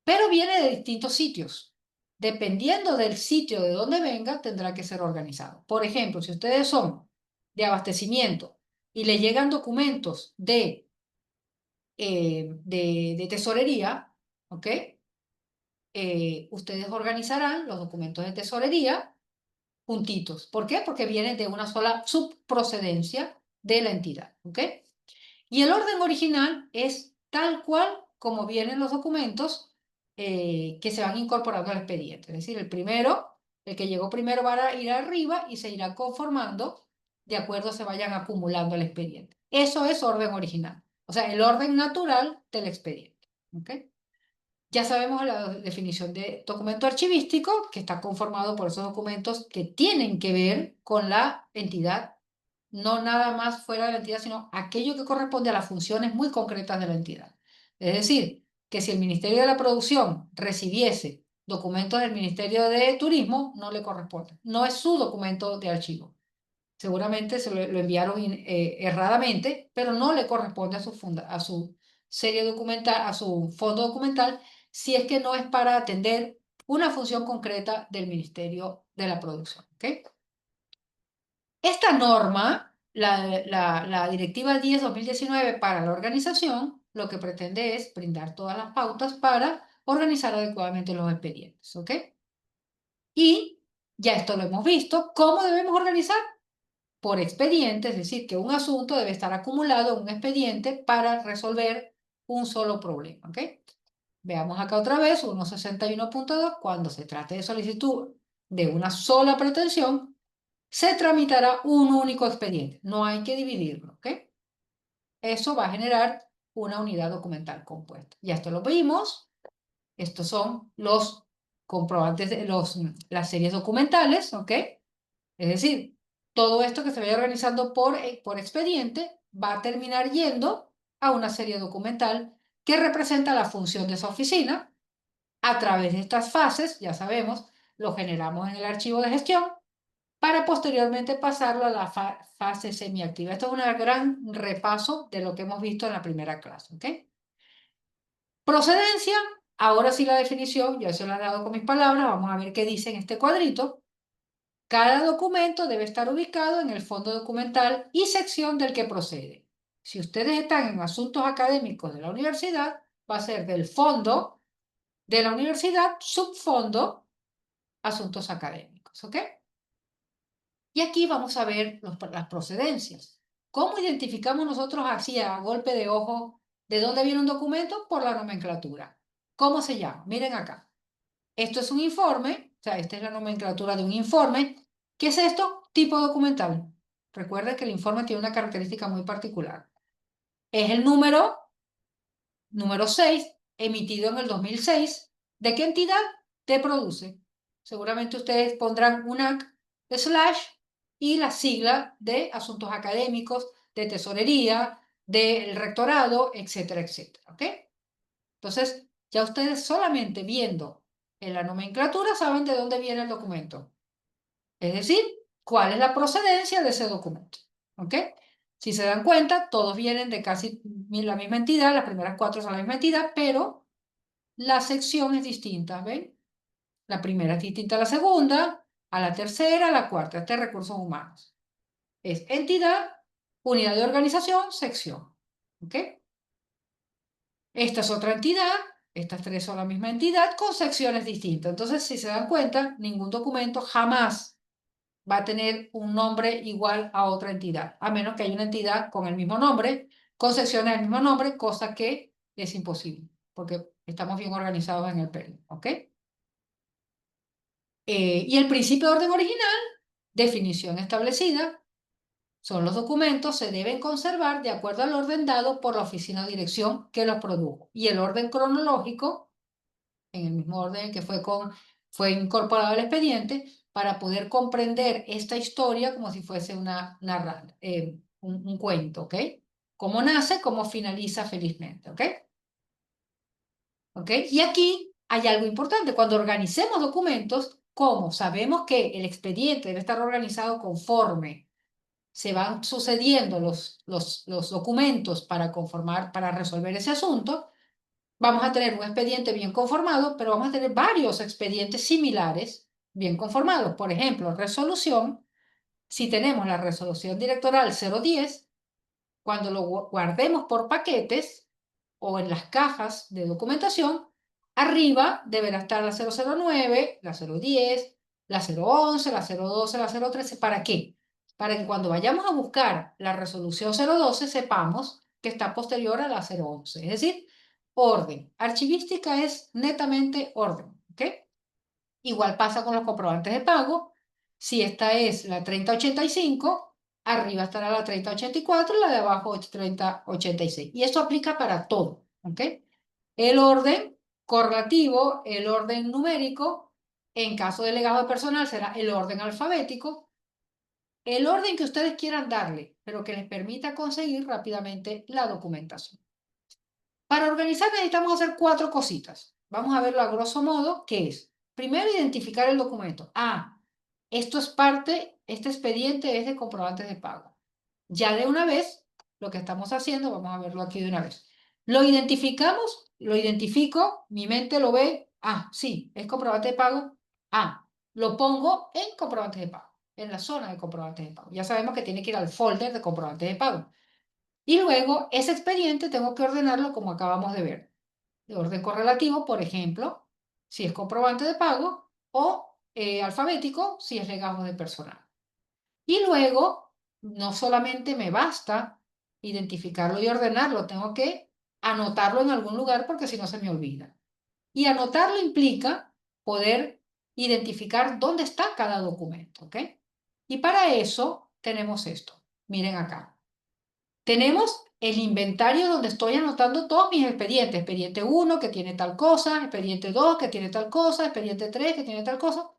pero viene de distintos sitios. Dependiendo del sitio de donde venga, tendrá que ser organizado. Por ejemplo, si ustedes son de abastecimiento y le llegan documentos de tesorería, ¿ok? Ustedes organizarán los documentos de tesorería juntitos. ¿Por qué? Porque vienen de una sola subprocedencia de la entidad. ¿Ok? Y el orden original es tal cual como vienen los documentos que se van incorporando al expediente. Es decir, el que llegó primero va a ir arriba y se irá conformando de acuerdo se vayan acumulando el expediente. Eso es orden original. O sea, el orden natural del expediente. ¿Ok? Ya sabemos la definición de documento archivístico, que está conformado por esos documentos que tienen que ver con la entidad, no nada más fuera de la entidad, sino aquello que corresponde a las funciones muy concretas de la entidad. Es decir, que si el Ministerio de la Producción recibiese documentos del Ministerio de Turismo, no le corresponde. No es su documento de archivo. Seguramente se lo enviaron erradamente, pero no le corresponde a su serie documental, a su fondo documental, si es que no es para atender una función concreta del Ministerio de la Producción. ¿Okay? Esta norma, la Directiva 10/2019 para la organización, lo que pretende es brindar todas las pautas para organizar adecuadamente los expedientes. ¿Ok? Y ya esto lo hemos visto. ¿Cómo debemos organizar? Por expediente, es decir, que un asunto debe estar acumulado en un expediente para resolver un solo problema. ¿Ok? Veamos acá otra vez, 161.2, cuando se trate de solicitud de una sola pretensión, se tramitará un único expediente. No hay que dividirlo. ¿Ok? Eso va a generar una unidad documental compuesta. Ya esto lo vimos. Estos son los comprobantes de las series documentales. ¿Ok? Es decir, todo esto que se vaya organizando por expediente va a terminar yendo a una serie documental que representa la función de esa oficina. A través de estas fases, ya sabemos, lo generamos en el archivo de gestión para posteriormente pasarlo a la fase semiactiva. Esto es un gran repaso de lo que hemos visto en la primera clase. ¿Ok? Procedencia, ahora sí la definición, ya se la he dado con mis palabras, vamos a ver qué dice en este cuadrito. Cada documento debe estar ubicado en el fondo documental y sección del que procede. Si ustedes están en asuntos académicos de la universidad, va a ser del fondo de la universidad, subfondo, asuntos académicos. ¿Ok? Y aquí vamos a ver las procedencias. ¿Cómo identificamos nosotros así a golpe de ojo de dónde viene un documento? Por la nomenclatura. ¿Cómo se llama? Miren acá. Esto es un informe, o sea, esta es la nomenclatura de un informe. ¿Qué es esto? Tipo documental. Recuerden que el informe tiene una característica muy particular. Es el número 6, emitido en el 2006. ¿De qué entidad te produce? Seguramente ustedes pondrán una slash y la sigla de asuntos académicos, de tesorería, del rectorado, etcétera, etcétera. ¿Ok? Entonces, ya ustedes solamente viendo en la nomenclatura saben de dónde viene el documento. Es decir, cuál es la procedencia de ese documento. ¿Ok? Si se dan cuenta, todos vienen de casi la misma entidad, las primeras 4 son la misma entidad, pero la sección es distinta, ¿ven? La primera es distinta a la segunda, a la tercera, a la cuarta. Este es recursos humanos. Es entidad, unidad de organización, sección. ¿Ok? Esta es otra entidad, estas 3 son la misma entidad con secciones distintas. Entonces, si se dan cuenta, ningún documento jamás va a tener un nombre igual a otra entidad, a menos que haya una entidad con el mismo nombre, con secciones del mismo nombre, cosa que es imposible, porque estamos bien organizados en el PERI. ¿Ok? Y el principio de orden original, definición establecida, son los documentos, se deben conservar de acuerdo al orden dado por la oficina o dirección que los produjo. Y el orden cronológico, en el mismo orden que fue incorporado al expediente, para poder comprender esta historia como si fuese un cuento. ¿Ok? Cómo nace, cómo finaliza felizmente. ¿Ok? ¿Ok? Y aquí hay algo importante. Cuando organicemos documentos, como sabemos que el expediente debe estar organizado conforme se van sucediendo los documentos para resolver ese asunto, vamos a tener un expediente bien conformado, pero vamos a tener varios expedientes similares bien conformados. Por ejemplo, resolución, si tenemos la resolución directoral 010, cuando lo guardemos por paquetes o en las cajas de documentación, arriba deberá estar la 009, la 010, la 011, la 012, la 013. ¿Para qué? Para que cuando vayamos a buscar la resolución 012 sepamos que está posterior a la 011. Es decir, orden. Archivística es netamente orden. ¿Ok? Igual pasa con los comprobantes de pago. Si esta es la 3085, arriba estará la 3084 y la de abajo 3086. Y esto aplica para todo. ¿Ok? El orden correlativo, el orden numérico, en caso de legado de personal será el orden alfabético, el orden que ustedes quieran darle, pero que les permita conseguir rápidamente la documentación. Para organizar necesitamos hacer 4 cositas. Vamos a verlo a grosso modo, que es, primero, identificar el documento. Esto es este expediente es de comprobantes de pago. Ya de una vez, lo que estamos haciendo, vamos a verlo aquí de una vez. Lo identificamos, lo identifico, mi mente lo ve, ah, sí, es comprobante de pago, ah, lo pongo en comprobantes de pago, en la zona de comprobantes de pago. Ya sabemos que tiene que ir al folder de comprobantes de pago. Y luego ese expediente tengo que ordenarlo como acabamos de ver, de orden correlativo, por ejemplo, si es comprobante de pago o alfabético, si es legajo de personal. Y luego, no solamente me basta identificarlo y ordenarlo, tengo que anotarlo en algún lugar porque si no se me olvida. Y anotarlo implica poder identificar dónde está cada documento, ¿ok? Y para eso tenemos esto. Miren acá. Tenemos el inventario donde estoy anotando todos mis expedientes. Expediente 1 que tiene tal cosa, expediente 2 que tiene tal cosa, expediente 3 que tiene tal cosa.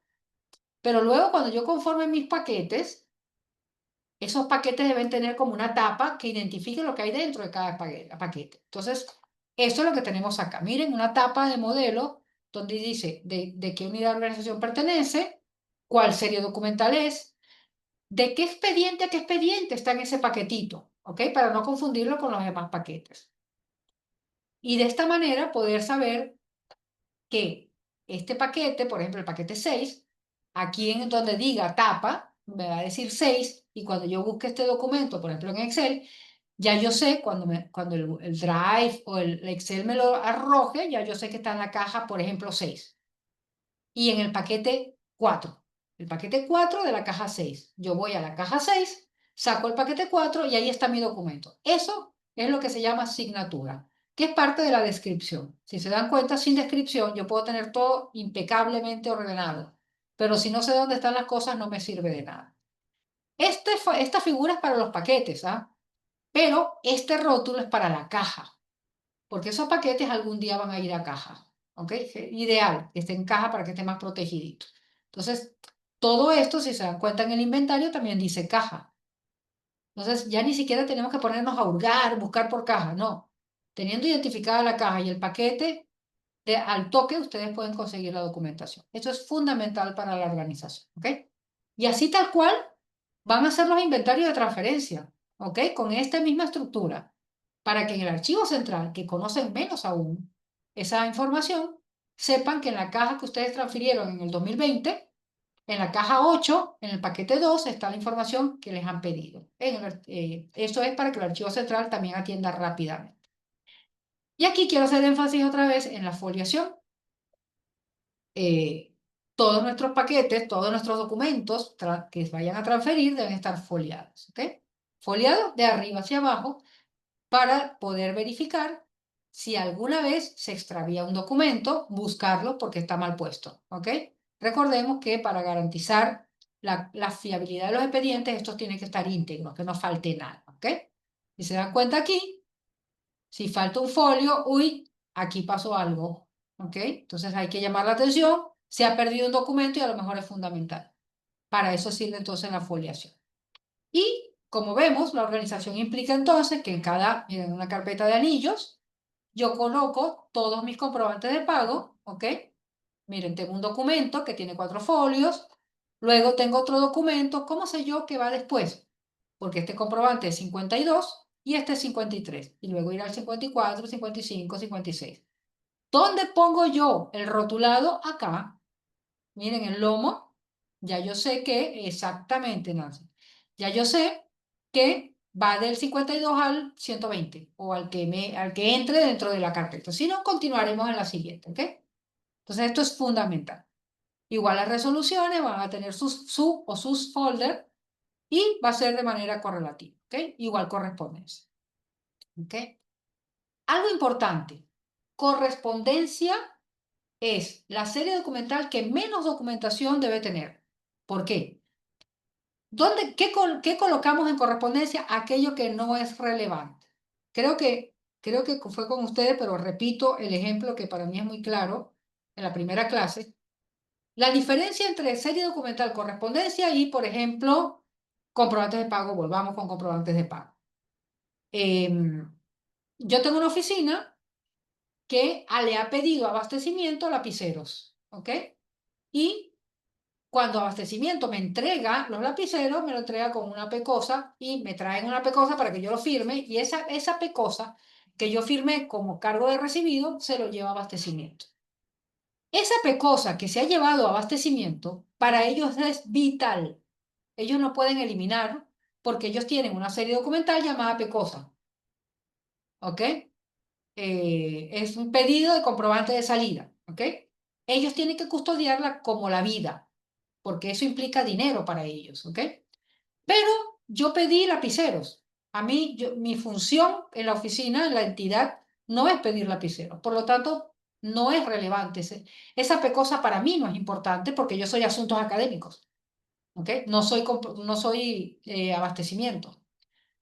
Pero luego cuando yo conforme mis paquetes, esos paquetes deben tener como una tapa que identifique lo que hay dentro de cada paquete. Entonces, eso es lo que tenemos acá. Miren, una tapa de modelo donde dice de qué unidad de organización pertenece, cuál serie documental es, de qué expediente a qué expediente está en ese paquetito, ¿ok? Para no confundirlo con los demás paquetes. Y de esta manera poder saber que este paquete, por ejemplo, el paquete 6, aquí en donde diga tapa, me va a decir 6, y cuando yo busque este documento, por ejemplo, en Excel, ya yo sé, cuando el Drive o el Excel me lo arroje, ya yo sé que está en la caja, por ejemplo, 6. Y en el paquete 4, el paquete 4 de la caja 6. Yo voy a la caja 6, saco el paquete 4 y ahí está mi documento. Eso es lo que se llama asignatura, que es parte de la descripción. Si se dan cuenta, sin descripción yo puedo tener todo impecablemente ordenado, pero si no sé dónde están las cosas no me sirve de nada. Esta figura es para los paquetes, ¿ah? Pero este rótulo es para la caja, porque esos paquetes algún día van a ir a caja, ¿ok? Ideal que esté en caja para que esté más protegidito. Entonces, todo esto, si se dan cuenta en el inventario, también dice caja. Entonces, ya ni siquiera tenemos que ponernos a hurgar, buscar por caja, no. Teniendo identificada la caja y el paquete, al toque ustedes pueden conseguir la documentación. Esto es fundamental para la organización, ¿ok? Y así tal cual van a ser los inventarios de transferencia, ¿ok? Con esta misma estructura, para que en el archivo central, que conocen menos aún esa información, sepan que en la caja que ustedes transfirieron en el 2020, en la caja 8, en el paquete 2, está la información que les han pedido. Eso es para que el archivo central también atienda rápidamente. Y aquí quiero hacer énfasis otra vez en la foliación. eh, Todos nuestros paquetes, todos nuestros documentos que vayan a transferir deben estar foliados, ¿ok? Foliados de arriba hacia abajo para poder verificar si alguna vez se extravía un documento, buscarlo porque está mal puesto, ¿ok? Recordemos que para garantizar la fiabilidad de los expedientes, estos tienen que estar íntegros, que no falte nada, ¿ok? Si se dan cuenta aquí, si falta un folio, uy, aquí pasó algo, ¿ok? Entonces hay que llamar la atención, se ha perdido un documento y a lo mejor es fundamental. Para eso sirve entonces la foliación. Y como vemos, la organización implica entonces que en una carpeta de anillos, yo coloco todos mis comprobantes de pago, ¿ok? Miren, tengo un documento que tiene 4 folios, luego tengo otro documento, ¿cómo sé yo qué va después? Porque este comprobante es 52 y este es 53, y luego irá al 54, 55, 56. ¿Dónde pongo yo el rotulado? Acá, miren el lomo, ya yo sé que exactamente, Nancy, ya yo sé que va del 52 al 120 o al que entre dentro de la carpeta. Si no, continuaremos en la siguiente, ¿ok? Entonces esto es fundamental. Igual las resoluciones van a tener su o sus folder y va a ser de manera correlativa, ¿ok? Igual correspondencia, ¿ok? Algo importante, correspondencia es la serie documental que menos documentación debe tener. ¿Por qué? ¿Qué colocamos en correspondencia? Aquello que no es relevante. Creo que fue con ustedes, pero repito el ejemplo que para mí es muy claro en la primera clase. La diferencia entre serie documental, correspondencia y, por ejemplo, comprobantes de pago, volvamos con comprobantes de pago. Yo tengo una oficina que le ha pedido abastecimiento a lapiceros, ¿ok? Y cuando abastecimiento me entrega los lapiceros, me lo entrega con una pecosa y me traen una pecosa para que yo lo firme y esa pecosa que yo firmé como cargo de recibido se lo lleva a abastecimiento. Esa pecosa que se ha llevado a abastecimiento, para ellos es vital. Ellos no pueden eliminar porque ellos tienen una serie documental llamada pecosa. ¿Ok? Es un pedido de comprobante de salida. ¿Ok? Ellos tienen que custodiarla como la vida, porque eso implica dinero para ellos. ¿Ok? Pero yo pedí lapiceros. A mí, mi función en la oficina, en la entidad, no es pedir lapiceros. Por lo tanto, no es relevante. Esa pecosa para mí no es importante porque yo soy asuntos académicos. ¿Ok? No soy abastecimiento.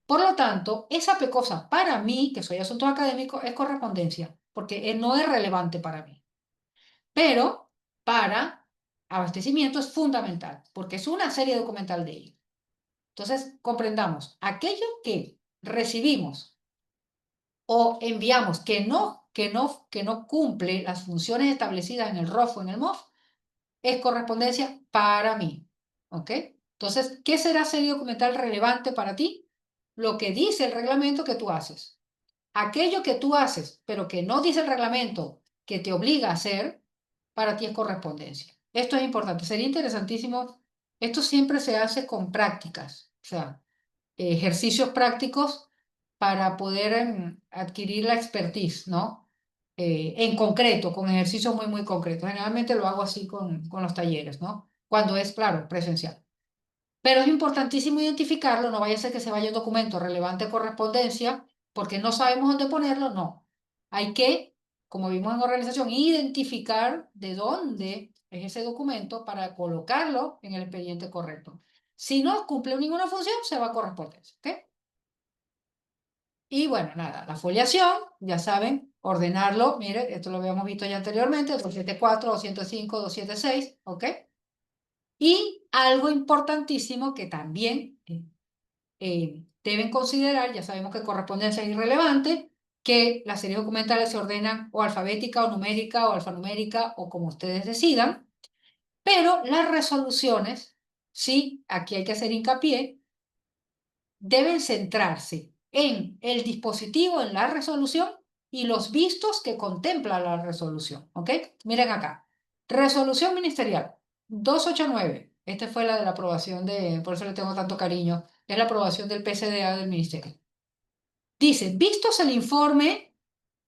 Por lo tanto, esa pecosa para mí, que soy asuntos académicos, es correspondencia, porque no es relevante para mí. Pero para abastecimiento es fundamental, porque es una serie documental de ello. Entonces, comprendamos, aquello que recibimos o enviamos que no cumple las funciones establecidas en el ROF o en el MOF, es correspondencia para mí. ¿Ok? Entonces, ¿qué será serie documental relevante para ti? Lo que dice el reglamento que tú haces. Aquello que tú haces, pero que no dice el reglamento que te obliga a hacer, para ti es correspondencia. Esto es importante. Sería interesantísimo. Esto siempre se hace con prácticas. O sea, ejercicios prácticos para poder adquirir la expertise, ¿no? En concreto, con ejercicios muy, muy concretos. Generalmente lo hago así con los talleres, ¿no? Cuando es, claro, presencial. Pero es importantísimo identificarlo, no vaya a ser que se vaya un documento relevante a correspondencia, porque no sabemos dónde ponerlo, no. Hay que, como vimos en organización, identificar de dónde es ese documento para colocarlo en el expediente correcto. Si no cumple ninguna función, se va a correspondencia, ¿ok? Y bueno, nada, la foliación, ya saben, ordenarlo, mire, esto lo habíamos visto ya anteriormente, 274, 205, 276, ¿ok? Y algo importantísimo que también deben considerar, ya sabemos que correspondencia es irrelevante, que las series documentales se ordenan o alfabética o numérica o alfanumérica o como ustedes decidan, pero las resoluciones, sí, aquí hay que hacer hincapié, deben centrarse en el dispositivo, en la resolución y los vistos que contempla la resolución. ¿Ok? Miren acá. Resolución ministerial 289. Esta fue la de la aprobación por eso le tengo tanto cariño, es la aprobación del PCDA del ministerio. Dice, vistos el informe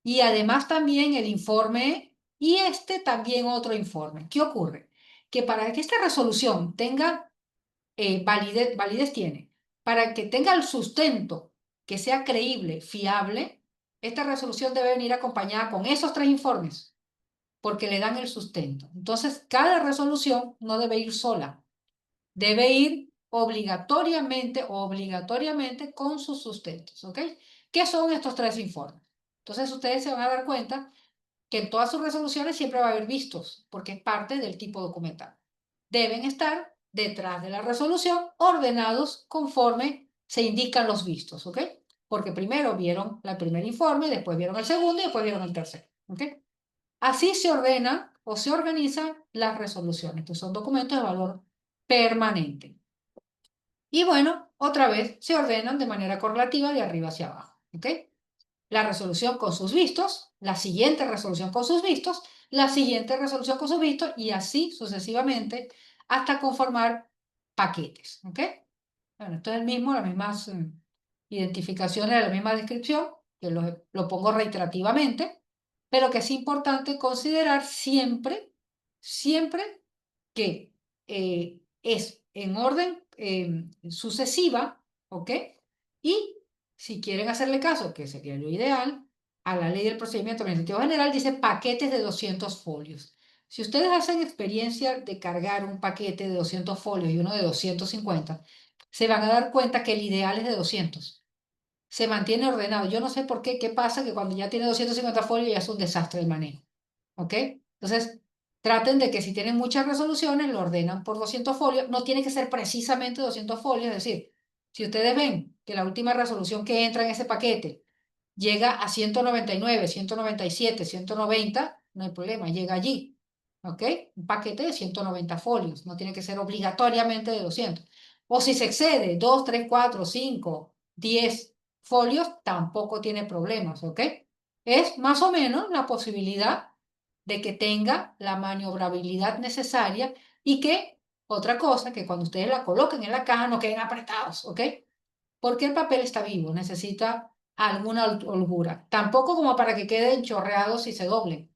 y además también el informe y también otro informe. ¿Qué ocurre? Que para que esta resolución tenga validez tiene. Para que tenga el sustento, que sea creíble, fiable, esta resolución debe venir acompañada con esos 3 informes, porque le dan el sustento. Entonces, cada resolución no debe ir sola, debe ir obligatoriamente con sus sustentos, ¿ok? ¿Qué son estos 3 informes? Entonces, ustedes se van a dar cuenta que en todas sus resoluciones siempre va a haber vistos, porque es parte del tipo documental. Deben estar detrás de la resolución ordenados conforme se indican los vistos, ¿ok? Porque primero vieron el primer informe, después vieron el segundo y después vieron el tercero, ¿ok? Así se ordenan o se organizan las resoluciones, que son documentos de valor permanente. Y bueno, otra vez se ordenan de manera correlativa de arriba hacia abajo, ¿ok? La resolución con sus vistos, la siguiente resolución con sus vistos, la siguiente resolución con sus vistos y así sucesivamente hasta conformar paquetes. ¿Ok? Bueno, esto es el mismo, las mismas identificaciones, la misma descripción, que lo pongo reiterativamente, pero que es importante considerar siempre que es en orden sucesiva, ¿ok? Y si quieren hacerle caso, que sería lo ideal, a la ley del procedimiento administrativo general dice paquetes de 200 folios. Si ustedes hacen experiencia de cargar un paquete de 200 folios y uno de 250, se van a dar cuenta que el ideal es de 200. Se mantiene ordenado. Yo no sé por qué pasa que cuando ya tiene 250 folios ya es un desastre el manejo. ¿Ok? Entonces, traten de que si tienen muchas resoluciones, lo ordenan por 200 folios. No tiene que ser precisamente 200 folios, es decir, si ustedes ven que la última resolución que entra en ese paquete llega a 199, 197, 190, no hay problema, llega allí. ¿Ok? Un paquete de 190 folios, no tiene que ser obligatoriamente de 200. O si se excede 2, 3, 4, 5, 10 folios tampoco tiene problemas, ¿ok? Es más o menos la posibilidad de que tenga la maniobrabilidad necesaria y que, otra cosa, que cuando ustedes la coloquen en la caja no queden apretados, ¿ok? Porque el papel está vivo, necesita alguna holgura. Tampoco como para que queden chorreados y se doblen,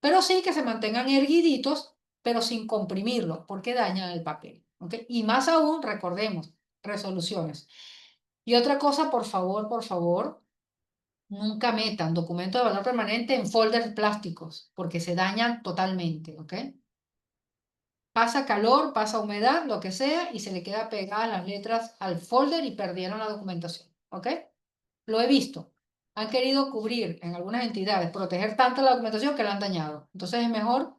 pero sí que se mantengan erguiditos, pero sin comprimirlo, porque dañan el papel, ¿ok? Y más aún, recordemos, resoluciones. Y otra cosa, por favor, nunca metan documentos de valor permanente en folders plásticos, porque se dañan totalmente, ¿ok? Pasa calor, pasa humedad, lo que sea, y se le queda pegadas las letras al folder y perdieron la documentación, ¿ok? Lo he visto. Han querido cubrir en algunas entidades, proteger tanto la documentación que la han dañado. Entonces es mejor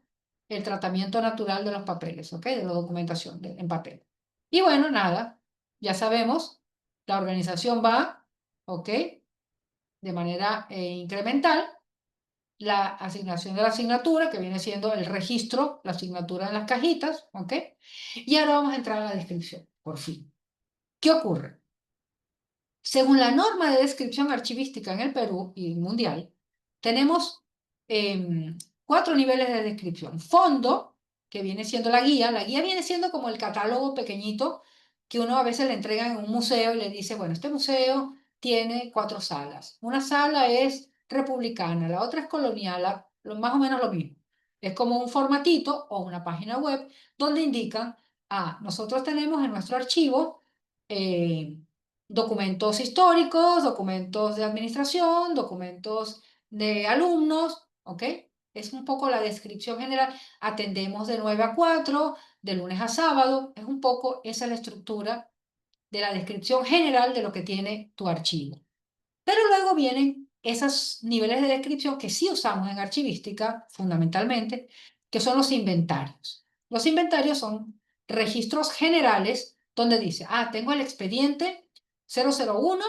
el tratamiento natural de los papeles, ¿ok? De la documentación en papel. Y bueno, nada, ya sabemos, la organización va, ¿ok? De manera incremental. La asignación de la asignatura, que viene siendo el registro, la asignatura en las cajitas, ¿ok? Y ahora vamos a entrar a la descripción, por fin. ¿Qué ocurre? Según la norma de descripción archivística en el Perú y mundial, tenemos cuatro niveles de descripción. Fondo, que viene siendo la guía viene siendo como el catálogo pequeñito que uno a veces le entrega en un museo y le dice, bueno, este museo tiene cuatro salas. Una sala es republicana, la otra es colonial, más o menos lo mismo. Es como un formatito o una página web donde indican, nosotros tenemos en nuestro archivo eh, documentos históricos, documentos de administración, documentos de alumnos, ¿ok? Es un poco la descripción general. Atendemos de 9 a 4, de lunes a sábado. Es un poco esa la estructura de la descripción general de lo que tiene tu archivo. Pero luego vienen esos niveles de descripción que sí usamos en archivística, fundamentalmente, que son los inventarios. Los inventarios son registros generales donde dice, tengo el expediente 001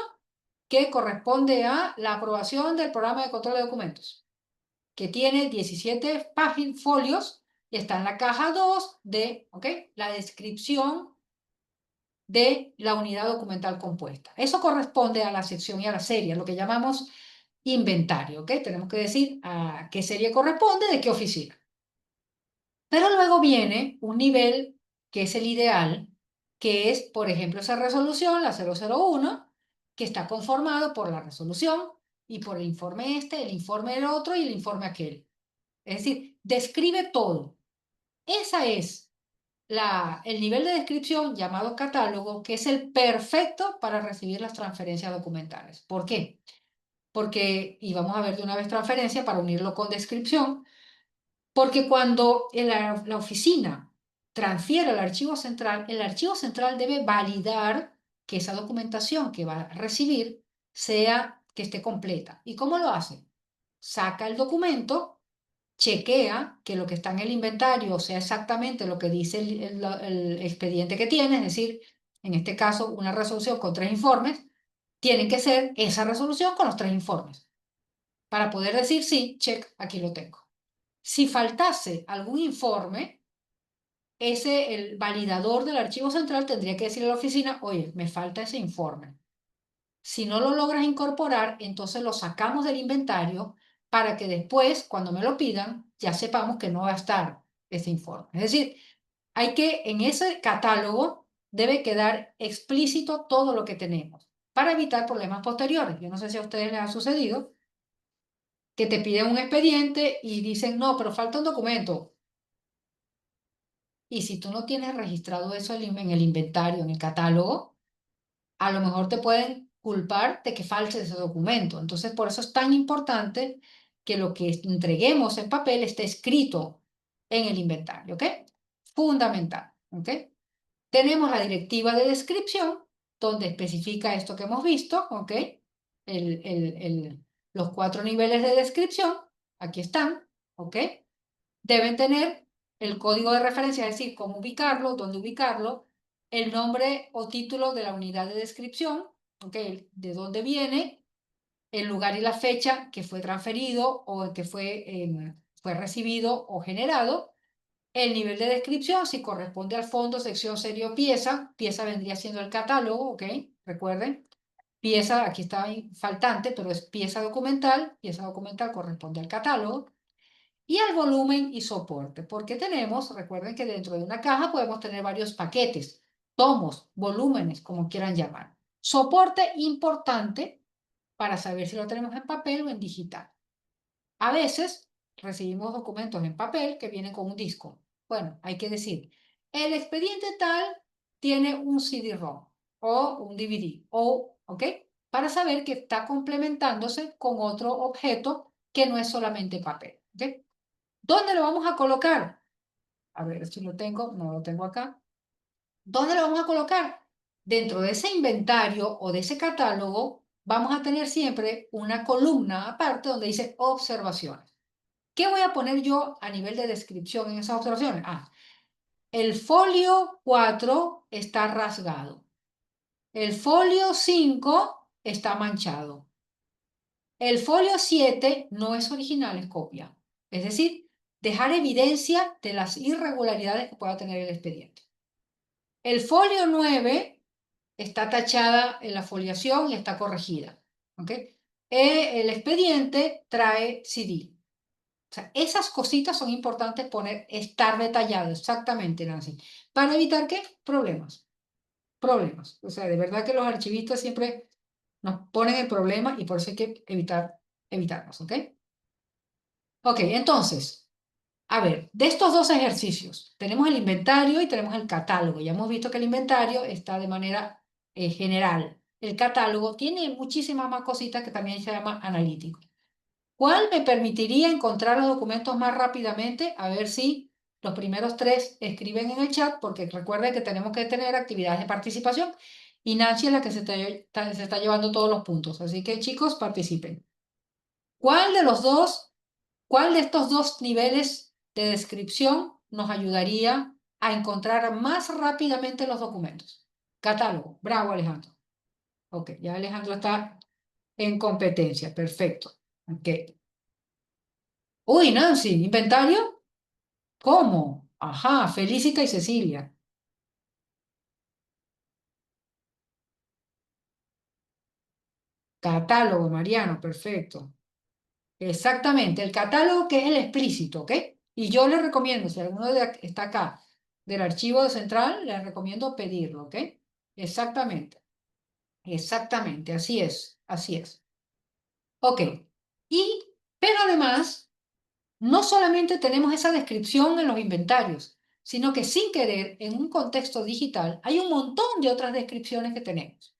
que corresponde a la aprobación del programa de control de documentos, que tiene 17 páginas, folios, y está en la caja 2 de, ¿ok? La descripción de la unidad documental compuesta. Eso corresponde a la sección y a la serie, lo que llamamos inventario, ¿ok? Tenemos que decir a qué serie corresponde, de qué oficina. Pero luego viene un nivel que es el ideal, que es, por ejemplo, esa resolución, la 001, que está conformado por la resolución y por el informe el informe del otro y el informe aquel. Es decir, describe todo. Esa es el nivel de descripción llamado catálogo, que es el perfecto para recibir las transferencias documentales. ¿Por qué? Porque, y vamos a ver de una vez transferencia para unirlo con descripción, porque cuando la oficina transfiere al archivo central, el archivo central debe validar que esa documentación que va a recibir que esté completa. ¿Y cómo lo hace? Saca el documento, chequea que lo que está en el inventario sea exactamente lo que dice el expediente que tiene, es decir, en este caso una resolución con 3 informes, tiene que ser esa resolución con los 3 informes, para poder decir, sí, check, aquí lo tengo. Si faltase algún informe, el validador del archivo central tendría que decirle a la oficina, oye, me falta ese informe. Si no lo logras incorporar, entonces lo sacamos del inventario para que después, cuando me lo pidan, ya sepamos que no va a estar ese informe. Es decir, en ese catálogo debe quedar explícito todo lo que tenemos para evitar problemas posteriores. Yo no sé si a ustedes les ha sucedido que te piden un expediente y dicen, no, pero falta un documento. Y si tú no tienes registrado eso en el inventario, en el catálogo, a lo mejor te pueden culpar de que falte ese documento. Entonces, por eso es tan importante que lo que entreguemos en papel esté escrito en el inventario, ¿ok? Fundamental, ¿ok? Tenemos la directiva de descripción, donde especifica esto que hemos visto, ¿ok? Los 4 niveles de descripción, aquí están, ¿ok? Deben tener el código de referencia, es decir, cómo ubicarlo, dónde ubicarlo, el nombre o título de la unidad de descripción, ¿ok? De dónde viene, el lugar y la fecha que fue transferido o que fue recibido o generado, el nivel de descripción, si corresponde al fondo, sección, serie o pieza. Pieza vendría siendo el catálogo, ¿ok? Recuerden. Pieza, aquí está faltante, pero es pieza documental. Pieza documental corresponde al catálogo. Y al volumen y soporte, porque recuerden que dentro de una caja podemos tener varios paquetes, tomos, volúmenes, como quieran llamar. Soporte importante para saber si lo tenemos en papel o en digital. A veces recibimos documentos en papel que vienen con un disco. Bueno, hay que decir, el expediente tal tiene un CD-ROM o un DVD, ¿ok? Para saber que está complementándose con otro objeto que no es solamente papel, ¿ok? ¿Dónde lo vamos a colocar? A ver si lo tengo, no lo tengo acá. ¿Dónde lo vamos a colocar? Dentro de ese inventario o de ese catálogo, vamos a tener siempre una columna aparte donde dice observaciones. ¿Qué voy a poner yo a nivel de descripción en esas observaciones? El folio 4 está rasgado. El folio 5 está manchado. El folio 7 no es original, es copia. Es decir, dejar evidencia de las irregularidades que pueda tener el expediente. El folio 9 está tachada en la foliación y está corregida. ¿Ok? El expediente trae CD. O sea, esas cositas son importantes poner, estar detallado, exactamente, Nancy. ¿Para evitar qué? Problemas. Problemas. O sea, de verdad que los archivistas siempre nos ponen el problema y por eso hay que evitarlos, ¿ok? Ok, entonces, a ver, de estos dos ejercicios, tenemos el inventario y tenemos el catálogo. Ya hemos visto que el inventario está de manera general. El catálogo tiene muchísimas más cositas que también se llama analítico. ¿Cuál me permitiría encontrar los documentos más rápidamente? A ver si los primeros tres escriben en el chat, porque recuerden que tenemos que tener actividades de participación y Nancy es la que se está llevando todos los puntos. Así que chicos, participen. ¿Cuál de los dos, cuál de estos dos niveles de descripción nos ayudaría a encontrar más rápidamente los documentos? Catálogo. Bravo, Alejandro. Ok, ya Alejandro está en competencia. Perfecto. Ok. Uy, Nancy, ¿inventario? ¿Cómo? Ajá, Felicita y Cecilia. Catálogo, Mariano, perfecto. Exactamente, el catálogo que es el explícito, ¿ok? Y yo les recomiendo, si alguno está acá del archivo central, les recomiendo pedirlo, ¿ok? Exactamente, exactamente, así es, así es. Ok, pero además, no solamente tenemos esa descripción en los inventarios, sino que sin querer, en un contexto digital, hay un montón de otras descripciones que tenemos.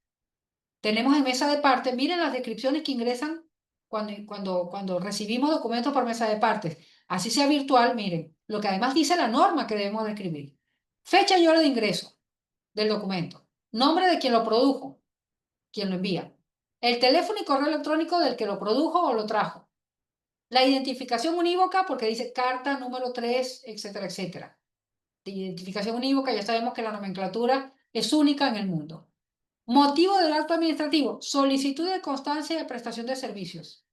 Tenemos en mesa de parte, miren las descripciones que ingresan cuando recibimos documentos por mesa de partes. Así sea virtual, miren, lo que además dice la norma que debemos de escribir. Fecha y hora de ingreso del documento. Nombre de quien lo produjo, quien lo envía. El teléfono y correo electrónico del que lo produjo o lo trajo. La identificación unívoca porque dice carta número 3, etcétera, etcétera. De identificación unívoca, ya sabemos que la nomenclatura es única en el mundo. Motivo del acto administrativo, solicitud de constancia de prestación de servicios.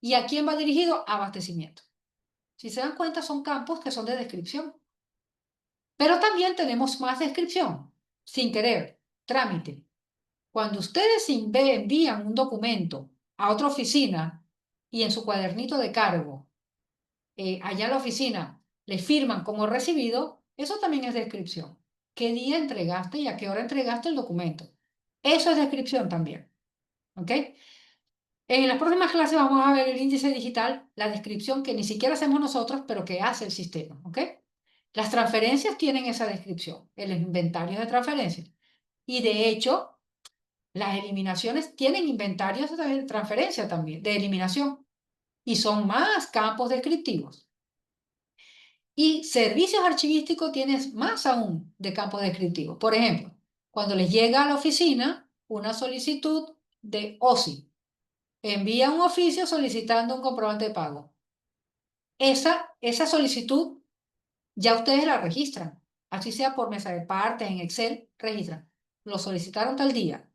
¿Y a quién va dirigido? Abastecimiento. Si se dan cuenta, son campos que son de descripción. Pero también tenemos más descripción, sin querer, trámite. Cuando ustedes envían un documento a otra oficina y en su cuadernito de cargo, allá en la oficina, le firman como recibido, eso también es descripción. ¿Qué día entregaste y a qué hora entregaste el documento? Eso es descripción también. ¿Ok? En las próximas clases vamos a ver el índice digital, la descripción que ni siquiera hacemos nosotros, pero que hace el sistema, ¿ok? Las transferencias tienen esa descripción, el inventario de transferencias. Y de hecho, las eliminaciones tienen inventarios de transferencia también, de eliminación. Y son más campos descriptivos. Y servicios archivísticos tienes más aún de campos descriptivos. Por ejemplo, cuando les llega a la oficina una solicitud de OSI, envía un oficio solicitando un comprobante de pago. Esa solicitud ya ustedes la registran, así sea por mesa de partes, en Excel, registran. Lo solicitaron tal día.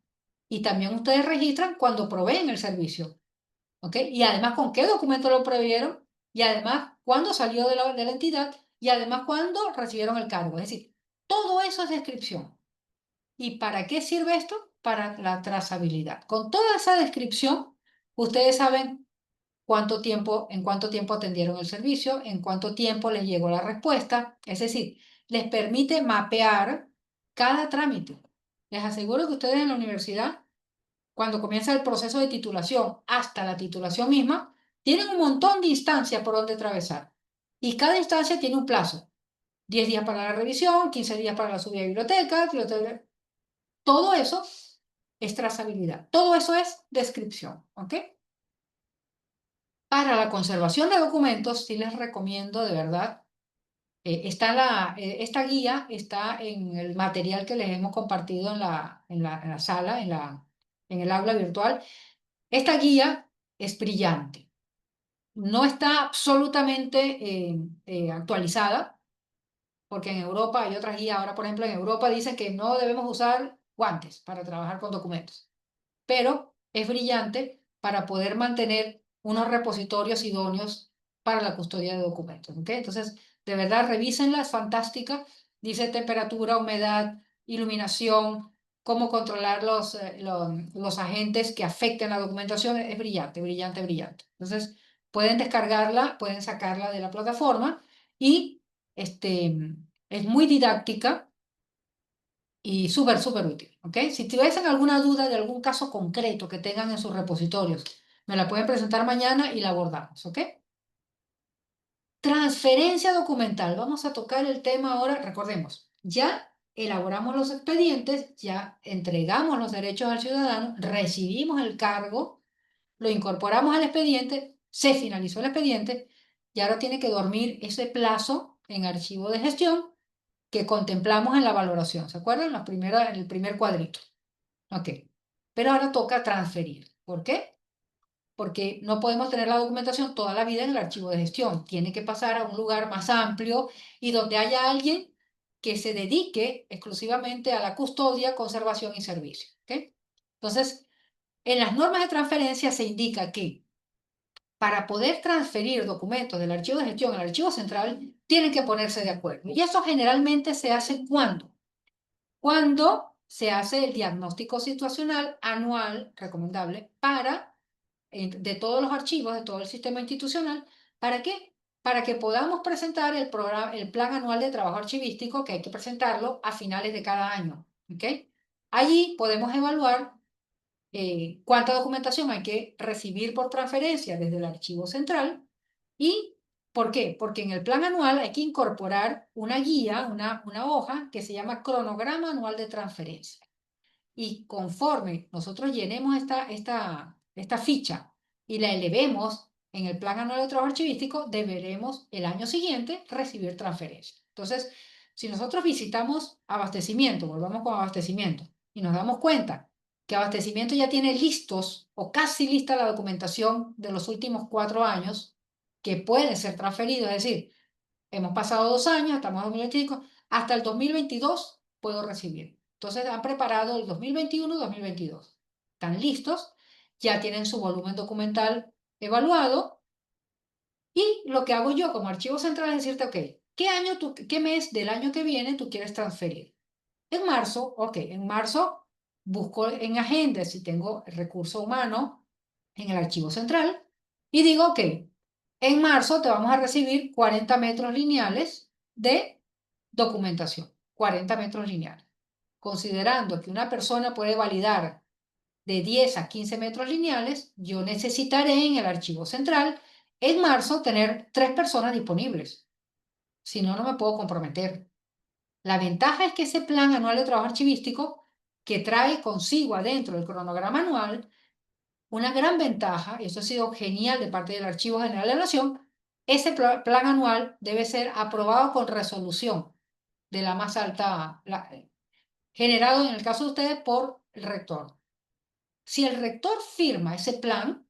Y también ustedes registran cuando proveen el servicio. ¿Ok? Y además con qué documento lo proveyeron, y además cuándo salió de la entidad, y además cuándo recibieron el cargo. Es decir, todo eso es descripción. ¿Y para qué sirve esto? para la trazabilidad. Con toda esa descripción, ustedes saben en cuánto tiempo atendieron el servicio, en cuánto tiempo les llegó la respuesta. Es decir, les permite mapear cada trámite. Les aseguro que ustedes en la universidad, cuando comienza el proceso de titulación hasta la titulación misma, tienen un montón de instancias por donde atravesar. Y cada instancia tiene un plazo. 10 días para la revisión, 15 días para la subida de biblioteca. Todo eso es trazabilidad. Todo eso es descripción. ¿Ok? Para la conservación de documentos, sí les recomiendo de verdad, esta guía está en el material que les hemos compartido en la sala, en el aula virtual. Esta guía es brillante. No está absolutamente actualizada, porque en Europa hay otras guías. Ahora, por ejemplo, en Europa dicen que no debemos usar guantes para trabajar con documentos, pero es brillante para poder mantener unos repositorios idóneos para la custodia de documentos. ¿Ok? Entonces, de verdad, revísenla, es fantástica. Dice temperatura, humedad, iluminación, cómo controlar los agentes que afecten la documentación. Es brillante, brillante, brillante. Entonces, pueden descargarla, pueden sacarla de la plataforma y es muy didáctica y súper, súper útil, ¿ok? Si tuviesen alguna duda de algún caso concreto que tengan en sus repositorios, me la pueden presentar mañana y la abordamos, ¿ok? Transferencia documental. Vamos a tocar el tema ahora. Recordemos, ya elaboramos los expedientes, ya entregamos los derechos al ciudadano, recibimos el cargo, lo incorporamos al expediente, se finalizó el expediente y ahora tiene que dormir ese plazo en archivo de gestión que contemplamos en la valoración. ¿Se acuerdan? En el primer cuadrito. Ok. Pero ahora toca transferir. ¿Por qué? Porque no podemos tener la documentación toda la vida en el archivo de gestión. Tiene que pasar a un lugar más amplio y donde haya alguien que se dedique exclusivamente a la custodia, conservación y servicio. ¿Ok? Entonces, en las normas de transferencia se indica que para poder transferir documentos del archivo de gestión al archivo central, tienen que ponerse de acuerdo. Y eso generalmente se hace cuando se hace el diagnóstico situacional anual recomendable de todos los archivos, de todo el sistema institucional. ¿Para qué? Para que podamos presentar el plan anual de trabajo archivístico, que hay que presentarlo a finales de cada año. ¿Ok? Allí podemos evaluar cuánta documentación hay que recibir por transferencia desde el archivo central. ¿Y por qué? Porque en el plan anual hay que incorporar una guía, una hoja que se llama cronograma anual de transferencia. Y conforme nosotros llenemos esta ficha y la elevemos en el plan anual de trabajo archivístico, deberemos el año siguiente recibir transferencia. Entonces, si nosotros visitamos abastecimiento, volvamos con abastecimiento, y nos damos cuenta que abastecimiento ya tiene listos o casi lista la documentación de los últimos 4 años que puede ser transferido, es decir, hemos pasado 2 años, estamos en 2025, hasta el 2022 puedo recibir. Entonces han preparado el 2021 y 2022. Están listos, ya tienen su volumen documental evaluado y lo que hago yo como archivo central es decirte, ok, ¿qué mes del año que viene tú quieres transferir? En marzo, ok, en marzo busco en agenda si tengo recurso humano en el archivo central y digo, ok, en marzo te vamos a recibir 40 metros lineales de documentación, 40 metros lineales. Considerando que una persona puede validar de 10 a 15 metros lineales, yo necesitaré en el archivo central en marzo tener 3 personas disponibles. Si no, no me puedo comprometer. La ventaja es que ese plan anual de trabajo archivístico, que trae consigo adentro el cronograma anual, una gran ventaja, y esto ha sido genial de parte del Archivo General de la Nación, ese plan anual debe ser aprobado con resolución de la más alta, generado en el caso de ustedes por el rector. Si el rector firma ese plan,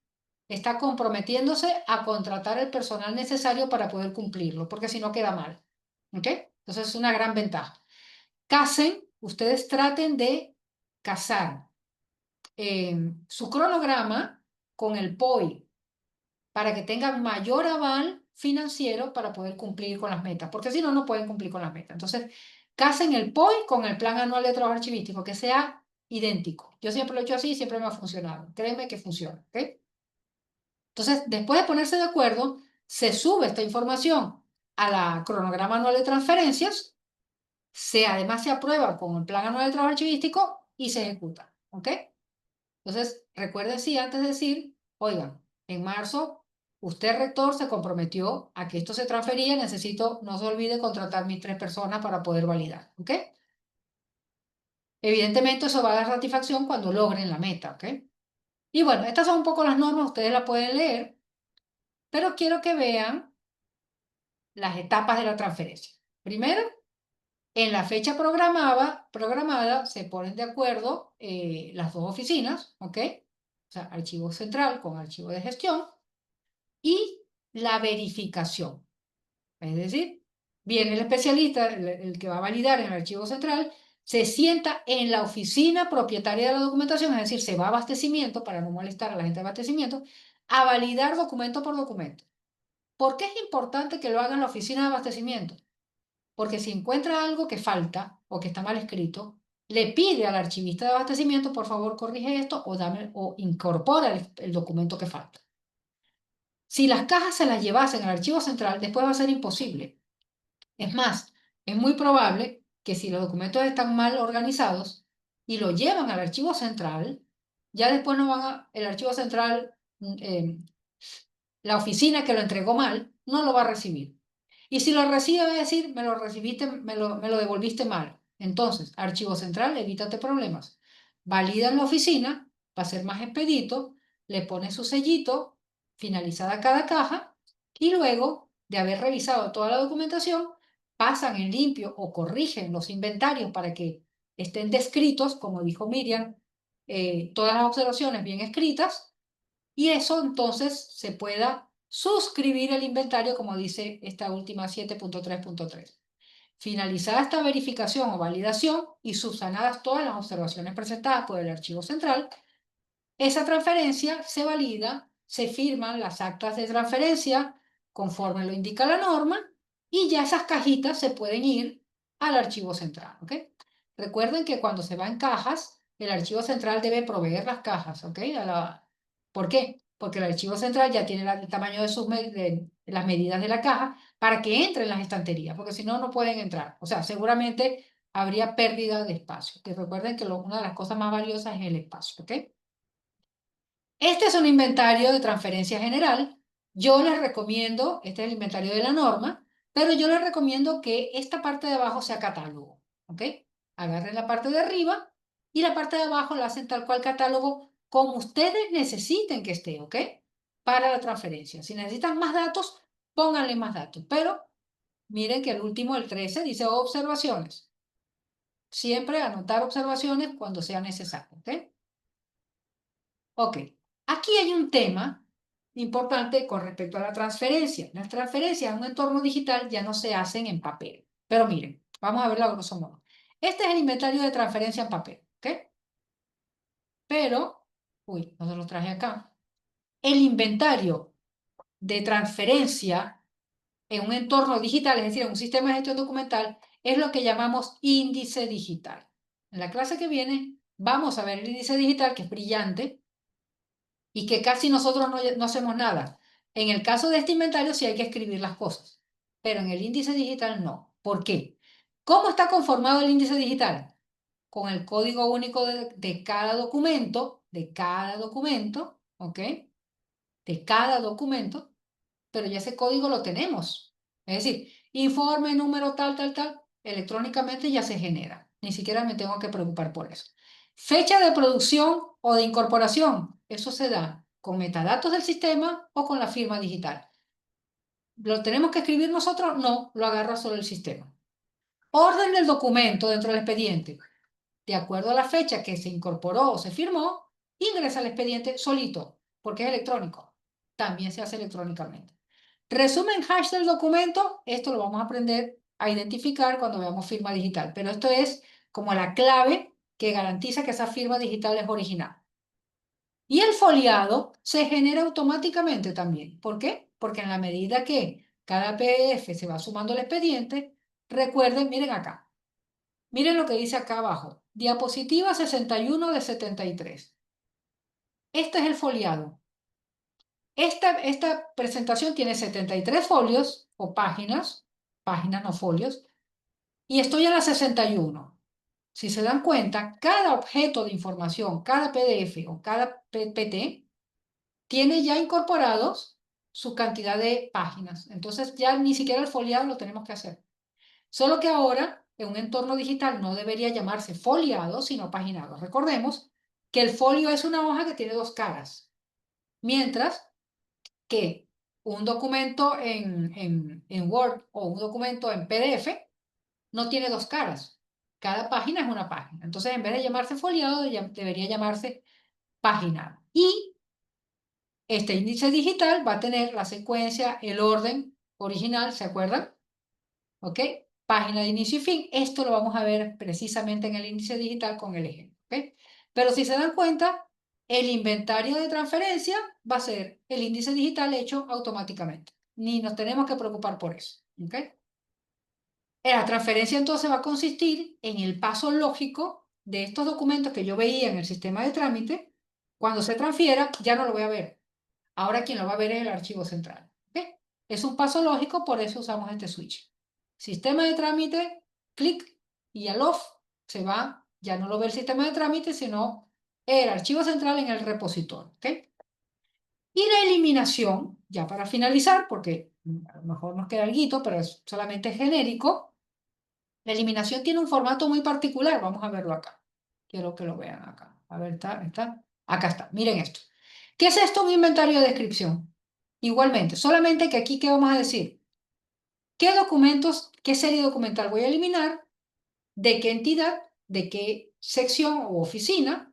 está comprometiéndose a contratar el personal necesario para poder cumplirlo, porque si no queda mal. ¿Ok? Entonces es una gran ventaja. Ustedes traten de casar su cronograma con el POI para que tengan mayor aval financiero para poder cumplir con las metas, porque si no, no pueden cumplir con las metas. Entonces, casen el POI con el plan anual de trabajo archivístico, que sea idéntico. Yo siempre lo he hecho así y siempre me ha funcionado. Créeme que funciona, ¿ok? Entonces, después de ponerse de acuerdo, se sube esta información a la cronograma anual de transferencias, además se aprueba con el plan anual de trabajo archivístico y se ejecuta, ¿ok? Entonces, recuerden sí antes de decir, oigan, en marzo usted, rector, se comprometió a que esto se transfería, necesito, no se olvide contratar mis 3 personas para poder validar, ¿ok? Evidentemente eso va a dar satisfacción cuando logren la meta, ¿ok? Y bueno, estas son un poco las normas, ustedes las pueden leer, pero quiero que vean las etapas de la transferencia. Primero, en la fecha programada se ponen de acuerdo las dos oficinas, ¿ok? O sea, archivo central con archivo de gestión y la verificación. Es decir, viene el especialista, el que va a validar en el archivo central, se sienta en la oficina propietaria de la documentación, es decir, se va a abastecimiento, para no molestar a la gente de abastecimiento, a validar documento por documento. ¿Por qué es importante que lo haga en la oficina de abastecimiento? Porque si encuentra algo que falta o que está mal escrito, le pide al archivista de abastecimiento, por favor, corrige esto o incorpora el documento que falta. Si las cajas se las llevasen al archivo central, después va a ser imposible. Es más, es muy probable que si los documentos están mal organizados y lo llevan al archivo central, ya después no van el archivo central, la oficina que lo entregó mal, no lo va a recibir. Y si lo recibe, va a decir, me lo recibiste, me lo devolviste mal. Entonces, archivo central, evítate problemas. Valida en la oficina, va a ser más expedito, le pone su sellito, finalizada cada caja, y luego de haber revisado toda la documentación, pasan en limpio o corrigen los inventarios para que estén descritos, como dijo Miriam, todas las observaciones bien escritas, y eso entonces se pueda suscribir el inventario, como dice esta última 7.3.3. Finalizada esta verificación o validación y subsanadas todas las observaciones presentadas por el archivo central, esa transferencia se valida, se firman las actas de transferencia conforme lo indica la norma y ya esas cajitas se pueden ir al archivo central, ¿ok? Recuerden que cuando se va en cajas, el archivo central debe proveer las cajas, ¿ok? ¿Por qué? Porque el archivo central ya tiene el tamaño de las medidas de la caja para que entre en las estanterías, porque si no, no pueden entrar. O sea, seguramente habría pérdida de espacio. Que recuerden que una de las cosas más valiosas es el espacio, ¿ok? Este es un inventario de transferencia general. Yo les recomiendo, este es el inventario de la norma, pero yo les recomiendo que esta parte de abajo sea catálogo, ¿ok? Agarren la parte de arriba y la parte de abajo la hacen tal cual catálogo como ustedes necesiten que esté, ¿ok? Para la transferencia. Si necesitan más datos, pónganle más datos, pero miren que el último, el 13, dice observaciones. Siempre anotar observaciones cuando sea necesario, ¿ok? Ok, aquí hay un tema importante con respecto a la transferencia. Las transferencias en un entorno digital ya no se hacen en papel. Pero miren, vamos a verlo a grosso modo. Este es el inventario de transferencia en papel, ¿ok? Pero, uy, no se lo traje acá. El inventario de transferencia en un entorno digital, es decir, en un sistema de gestión documental, es lo que llamamos índice digital. En la clase que viene vamos a ver el índice digital, que es brillante, y que casi nosotros no hacemos nada. En el caso de este inventario sí hay que escribir las cosas, pero en el índice digital no. ¿Por qué? ¿Cómo está conformado el índice digital? Con el código único de cada documento, ¿ok? De cada documento, pero ya ese código lo tenemos. Es decir, informe, número, tal, tal, tal, electrónicamente ya se genera. Ni siquiera me tengo que preocupar por eso. Fecha de producción o de incorporación, eso se da con metadatos del sistema o con la firma digital. ¿Lo tenemos que escribir nosotros? No, lo agarra solo el sistema. Orden del documento dentro del expediente. De acuerdo a la fecha que se incorporó o se firmó, ingresa al expediente solito, porque es electrónico. También se hace electrónicamente. Resumen hash del documento, esto lo vamos a aprender a identificar cuando veamos firma digital, pero esto es como la clave que garantiza que esa firma digital es original. Y el foliado se genera automáticamente también. ¿Por qué? Porque en la medida que cada PDF se va sumando al expediente, recuerden, miren acá, miren lo que dice acá abajo. diapositiva 61 de 73. Este es el foliado. Esta presentación tiene 73 folios o páginas no folios, y estoy en la 61. Si se dan cuenta, cada objeto de información, cada PDF o cada PPT, tiene ya incorporados su cantidad de páginas. Entonces ya ni siquiera el foliado lo tenemos que hacer. Solo que ahora, en un entorno digital, no debería llamarse foliado, sino paginado. Recordemos que el folio es una hoja que tiene dos caras, mientras que un documento en Word o un documento en PDF no tiene dos caras. Cada página es una página. Entonces, en vez de llamarse foliado, debería llamarse paginado. Y este índice digital va a tener la secuencia, el orden original, ¿se acuerdan? ¿Ok? Página de inicio y fin. Esto lo vamos a ver precisamente en el índice digital con el ejemplo. ¿Ok? Pero si se dan cuenta, el inventario de transferencia va a ser el índice digital hecho automáticamente. Ni nos tenemos que preocupar por eso. ¿Ok? La transferencia entonces va a consistir en el paso lógico de estos documentos que yo veía en el sistema de trámite. Cuando se transfiera, ya no lo voy a ver. Ahora quien lo va a ver es el archivo central. ¿Ok? Es un paso lógico, por eso usamos este switch. Sistema de trámite, clic, y al off se va, ya no lo ve el sistema de trámite, sino el archivo central en el repositorio. ¿Ok? Y la eliminación, ya para finalizar, porque a lo mejor nos queda algo, pero es solamente genérico. La eliminación tiene un formato muy particular. Vamos a verlo acá. Quiero que lo vean acá. A ver, está. Acá está. Miren esto. ¿Qué es esto? Un inventario de descripción. Igualmente, solamente que aquí, ¿qué vamos a decir? ¿Qué documentos, qué serie documental voy a eliminar? ¿De qué entidad? ¿De qué sección o oficina?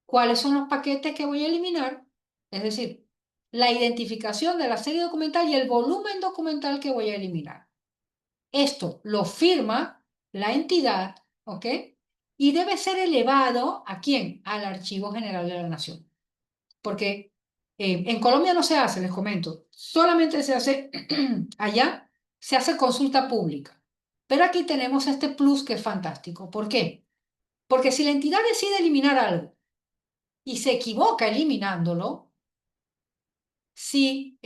¿Cuáles son los paquetes que voy a eliminar? Es decir, la identificación de la serie documental y el volumen documental que voy a eliminar. Esto lo firma la entidad, ¿ok? Y debe ser elevado ¿a quién? Al Archivo General de la Nación. Porque en Colombia no se hace, les comento, solamente se hace allá, se hace consulta pública. Pero aquí tenemos este plus que es fantástico. ¿Por qué? Porque si la entidad decide eliminar algo y se equivoca eliminándolo, si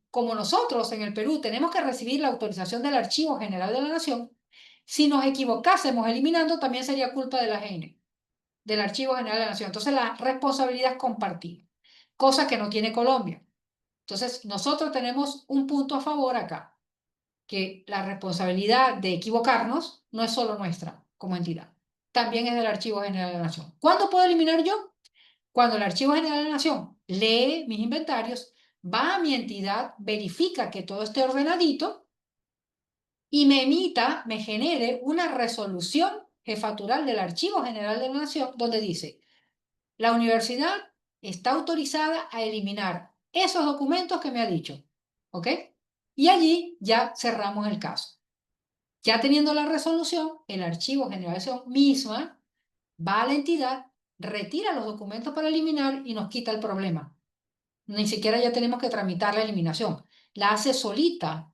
como nosotros en el Perú tenemos que recibir la autorización del Archivo General de la Nación, si nos equivocásemos eliminando, también sería culpa de la GN, del Archivo General de la Nación. Entonces la responsabilidad es compartida, cosa que no tiene Colombia. Entonces nosotros tenemos un punto a favor acá, que la responsabilidad de equivocarnos no es solo nuestra como entidad, también es del Archivo General de la Nación. ¿Cuándo puedo eliminar yo? Cuando el Archivo General de la Nación lee mis inventarios, va a mi entidad, verifica que todo esté ordenadito y me genere una resolución jefatural del Archivo General de la Nación donde dice, la universidad está autorizada a eliminar esos documentos que me ha dicho. ¿Ok? Y allí ya cerramos el caso. Ya teniendo la resolución, el Archivo General de la Nación misma va a la entidad, retira los documentos para eliminar y nos quita el problema. Ni siquiera ya tenemos que tramitar la eliminación. La hace solita.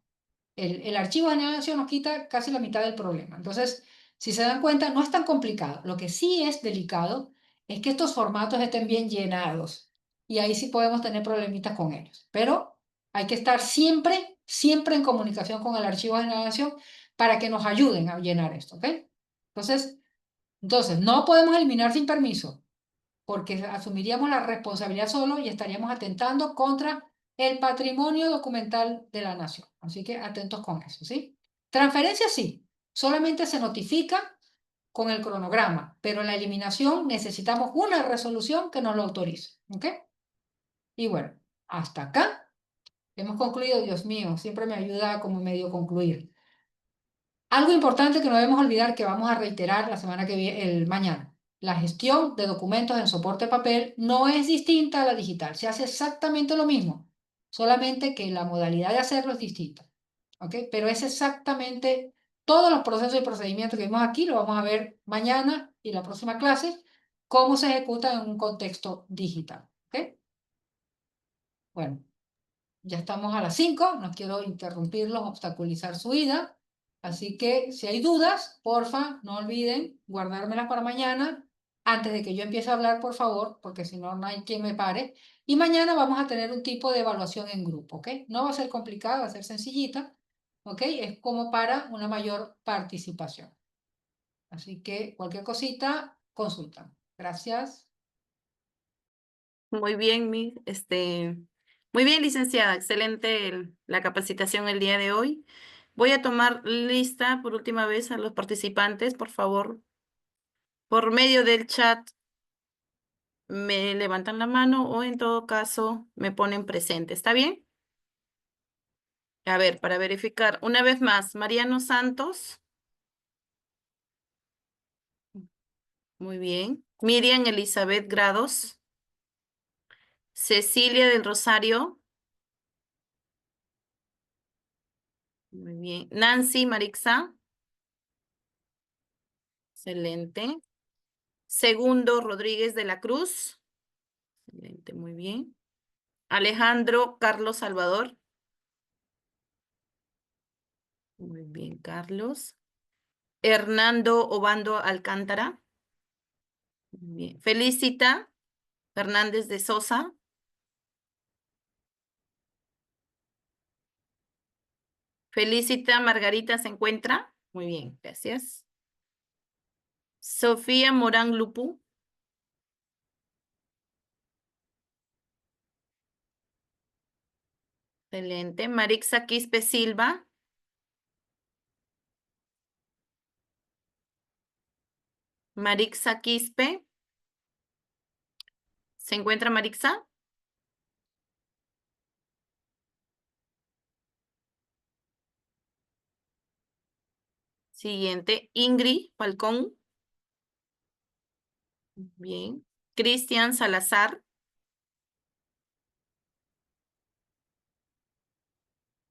El archivo de navegación nos quita casi la mitad del problema. Entonces, si se dan cuenta, no es tan complicado. Lo que sí es delicado es que estos formatos estén bien llenados. Y ahí sí podemos tener problemitas con ellos. Pero hay que estar siempre, siempre en comunicación con el archivo de navegación para que nos ayuden a llenar esto. ¿Ok? Entonces, no podemos eliminar sin permiso porque asumiríamos la responsabilidad solo y estaríamos atentando contra el patrimonio documental de la nación. Así que atentos con eso, ¿sí? Transferencia sí, solamente se notifica con el cronograma, pero en la eliminación necesitamos una resolución que nos lo autorice, ¿ok? Y bueno, hasta acá hemos concluido, Dios mío, siempre me ayuda como medio concluir. Algo importante que no debemos olvidar que vamos a reiterar la semana que viene, el mañana. La gestión de documentos en soporte papel no es distinta a la digital. Se hace exactamente lo mismo, solamente que la modalidad de hacerlo es distinta. ¿Ok? Pero es exactamente todos los procesos y procedimientos que vimos aquí, lo vamos a ver mañana y la próxima clase, cómo se ejecuta en un contexto digital. ¿Ok? Bueno, ya estamos a las 5, no quiero interrumpirlos, obstaculizar su ida. Así que si hay dudas, porfa, no olviden guardármelas para mañana, antes de que yo empiece a hablar, por favor, porque si no, no hay quien me pare. Y mañana vamos a tener un tipo de evaluación en grupo, ¿ok? No va a ser complicada, va a ser sencillita, ¿ok? Es como para una mayor participación. Así que cualquier cosita, consulta. Gracias. Muy bien, muy bien, licenciada. Excelente la capacitación el día de hoy. Voy a tomar lista por última vez a los participantes, por favor. Por medio del chat me levantan la mano o en todo caso me ponen presente. ¿Está bien? A ver, para verificar. Una vez más, Mariano Santos. Muy bien. Miriam Elizabeth Grados. Cecilia del Rosario. Muy bien. Nancy Marixa. Excelente. Segundo Rodríguez de la Cruz. Excelente, muy bien. Alejandro Carlos Salvador. Muy bien, Carlos. Hernando Obando Alcántara. Muy bien. Felicita Fernández de Sosa. Felicita Margarita se encuentra. Muy bien, gracias. Sofía Morán Lupu. Excelente. Marixa Quispe Silva. Marixa Quispe. ¿Se encuentra Marixa? Siguiente. Ingrid Falcón. Bien. Cristian Salazar.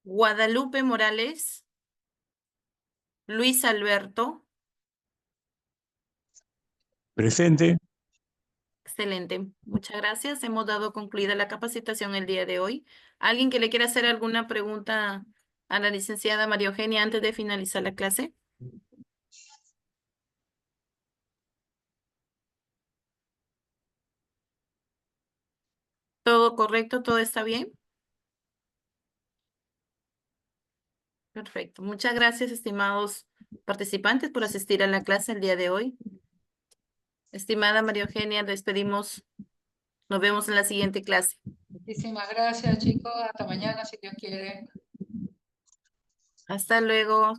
Guadalupe Morales. Luis Alberto. Presente. Excelente. Muchas gracias. Hemos dado concluida la capacitación el día de hoy. ¿Alguien que le quiera hacer alguna pregunta a la licenciada María Eugenia antes de finalizar la clase? ¿Todo correcto? ¿Todo está bien? Perfecto. Muchas gracias, estimados participantes, por asistir a la clase el día de hoy. Estimada María Eugenia, despedimos. Nos vemos en la siguiente clase. Muchísimas gracias, chicos. Hasta mañana, si Dios quiere. Hasta luego.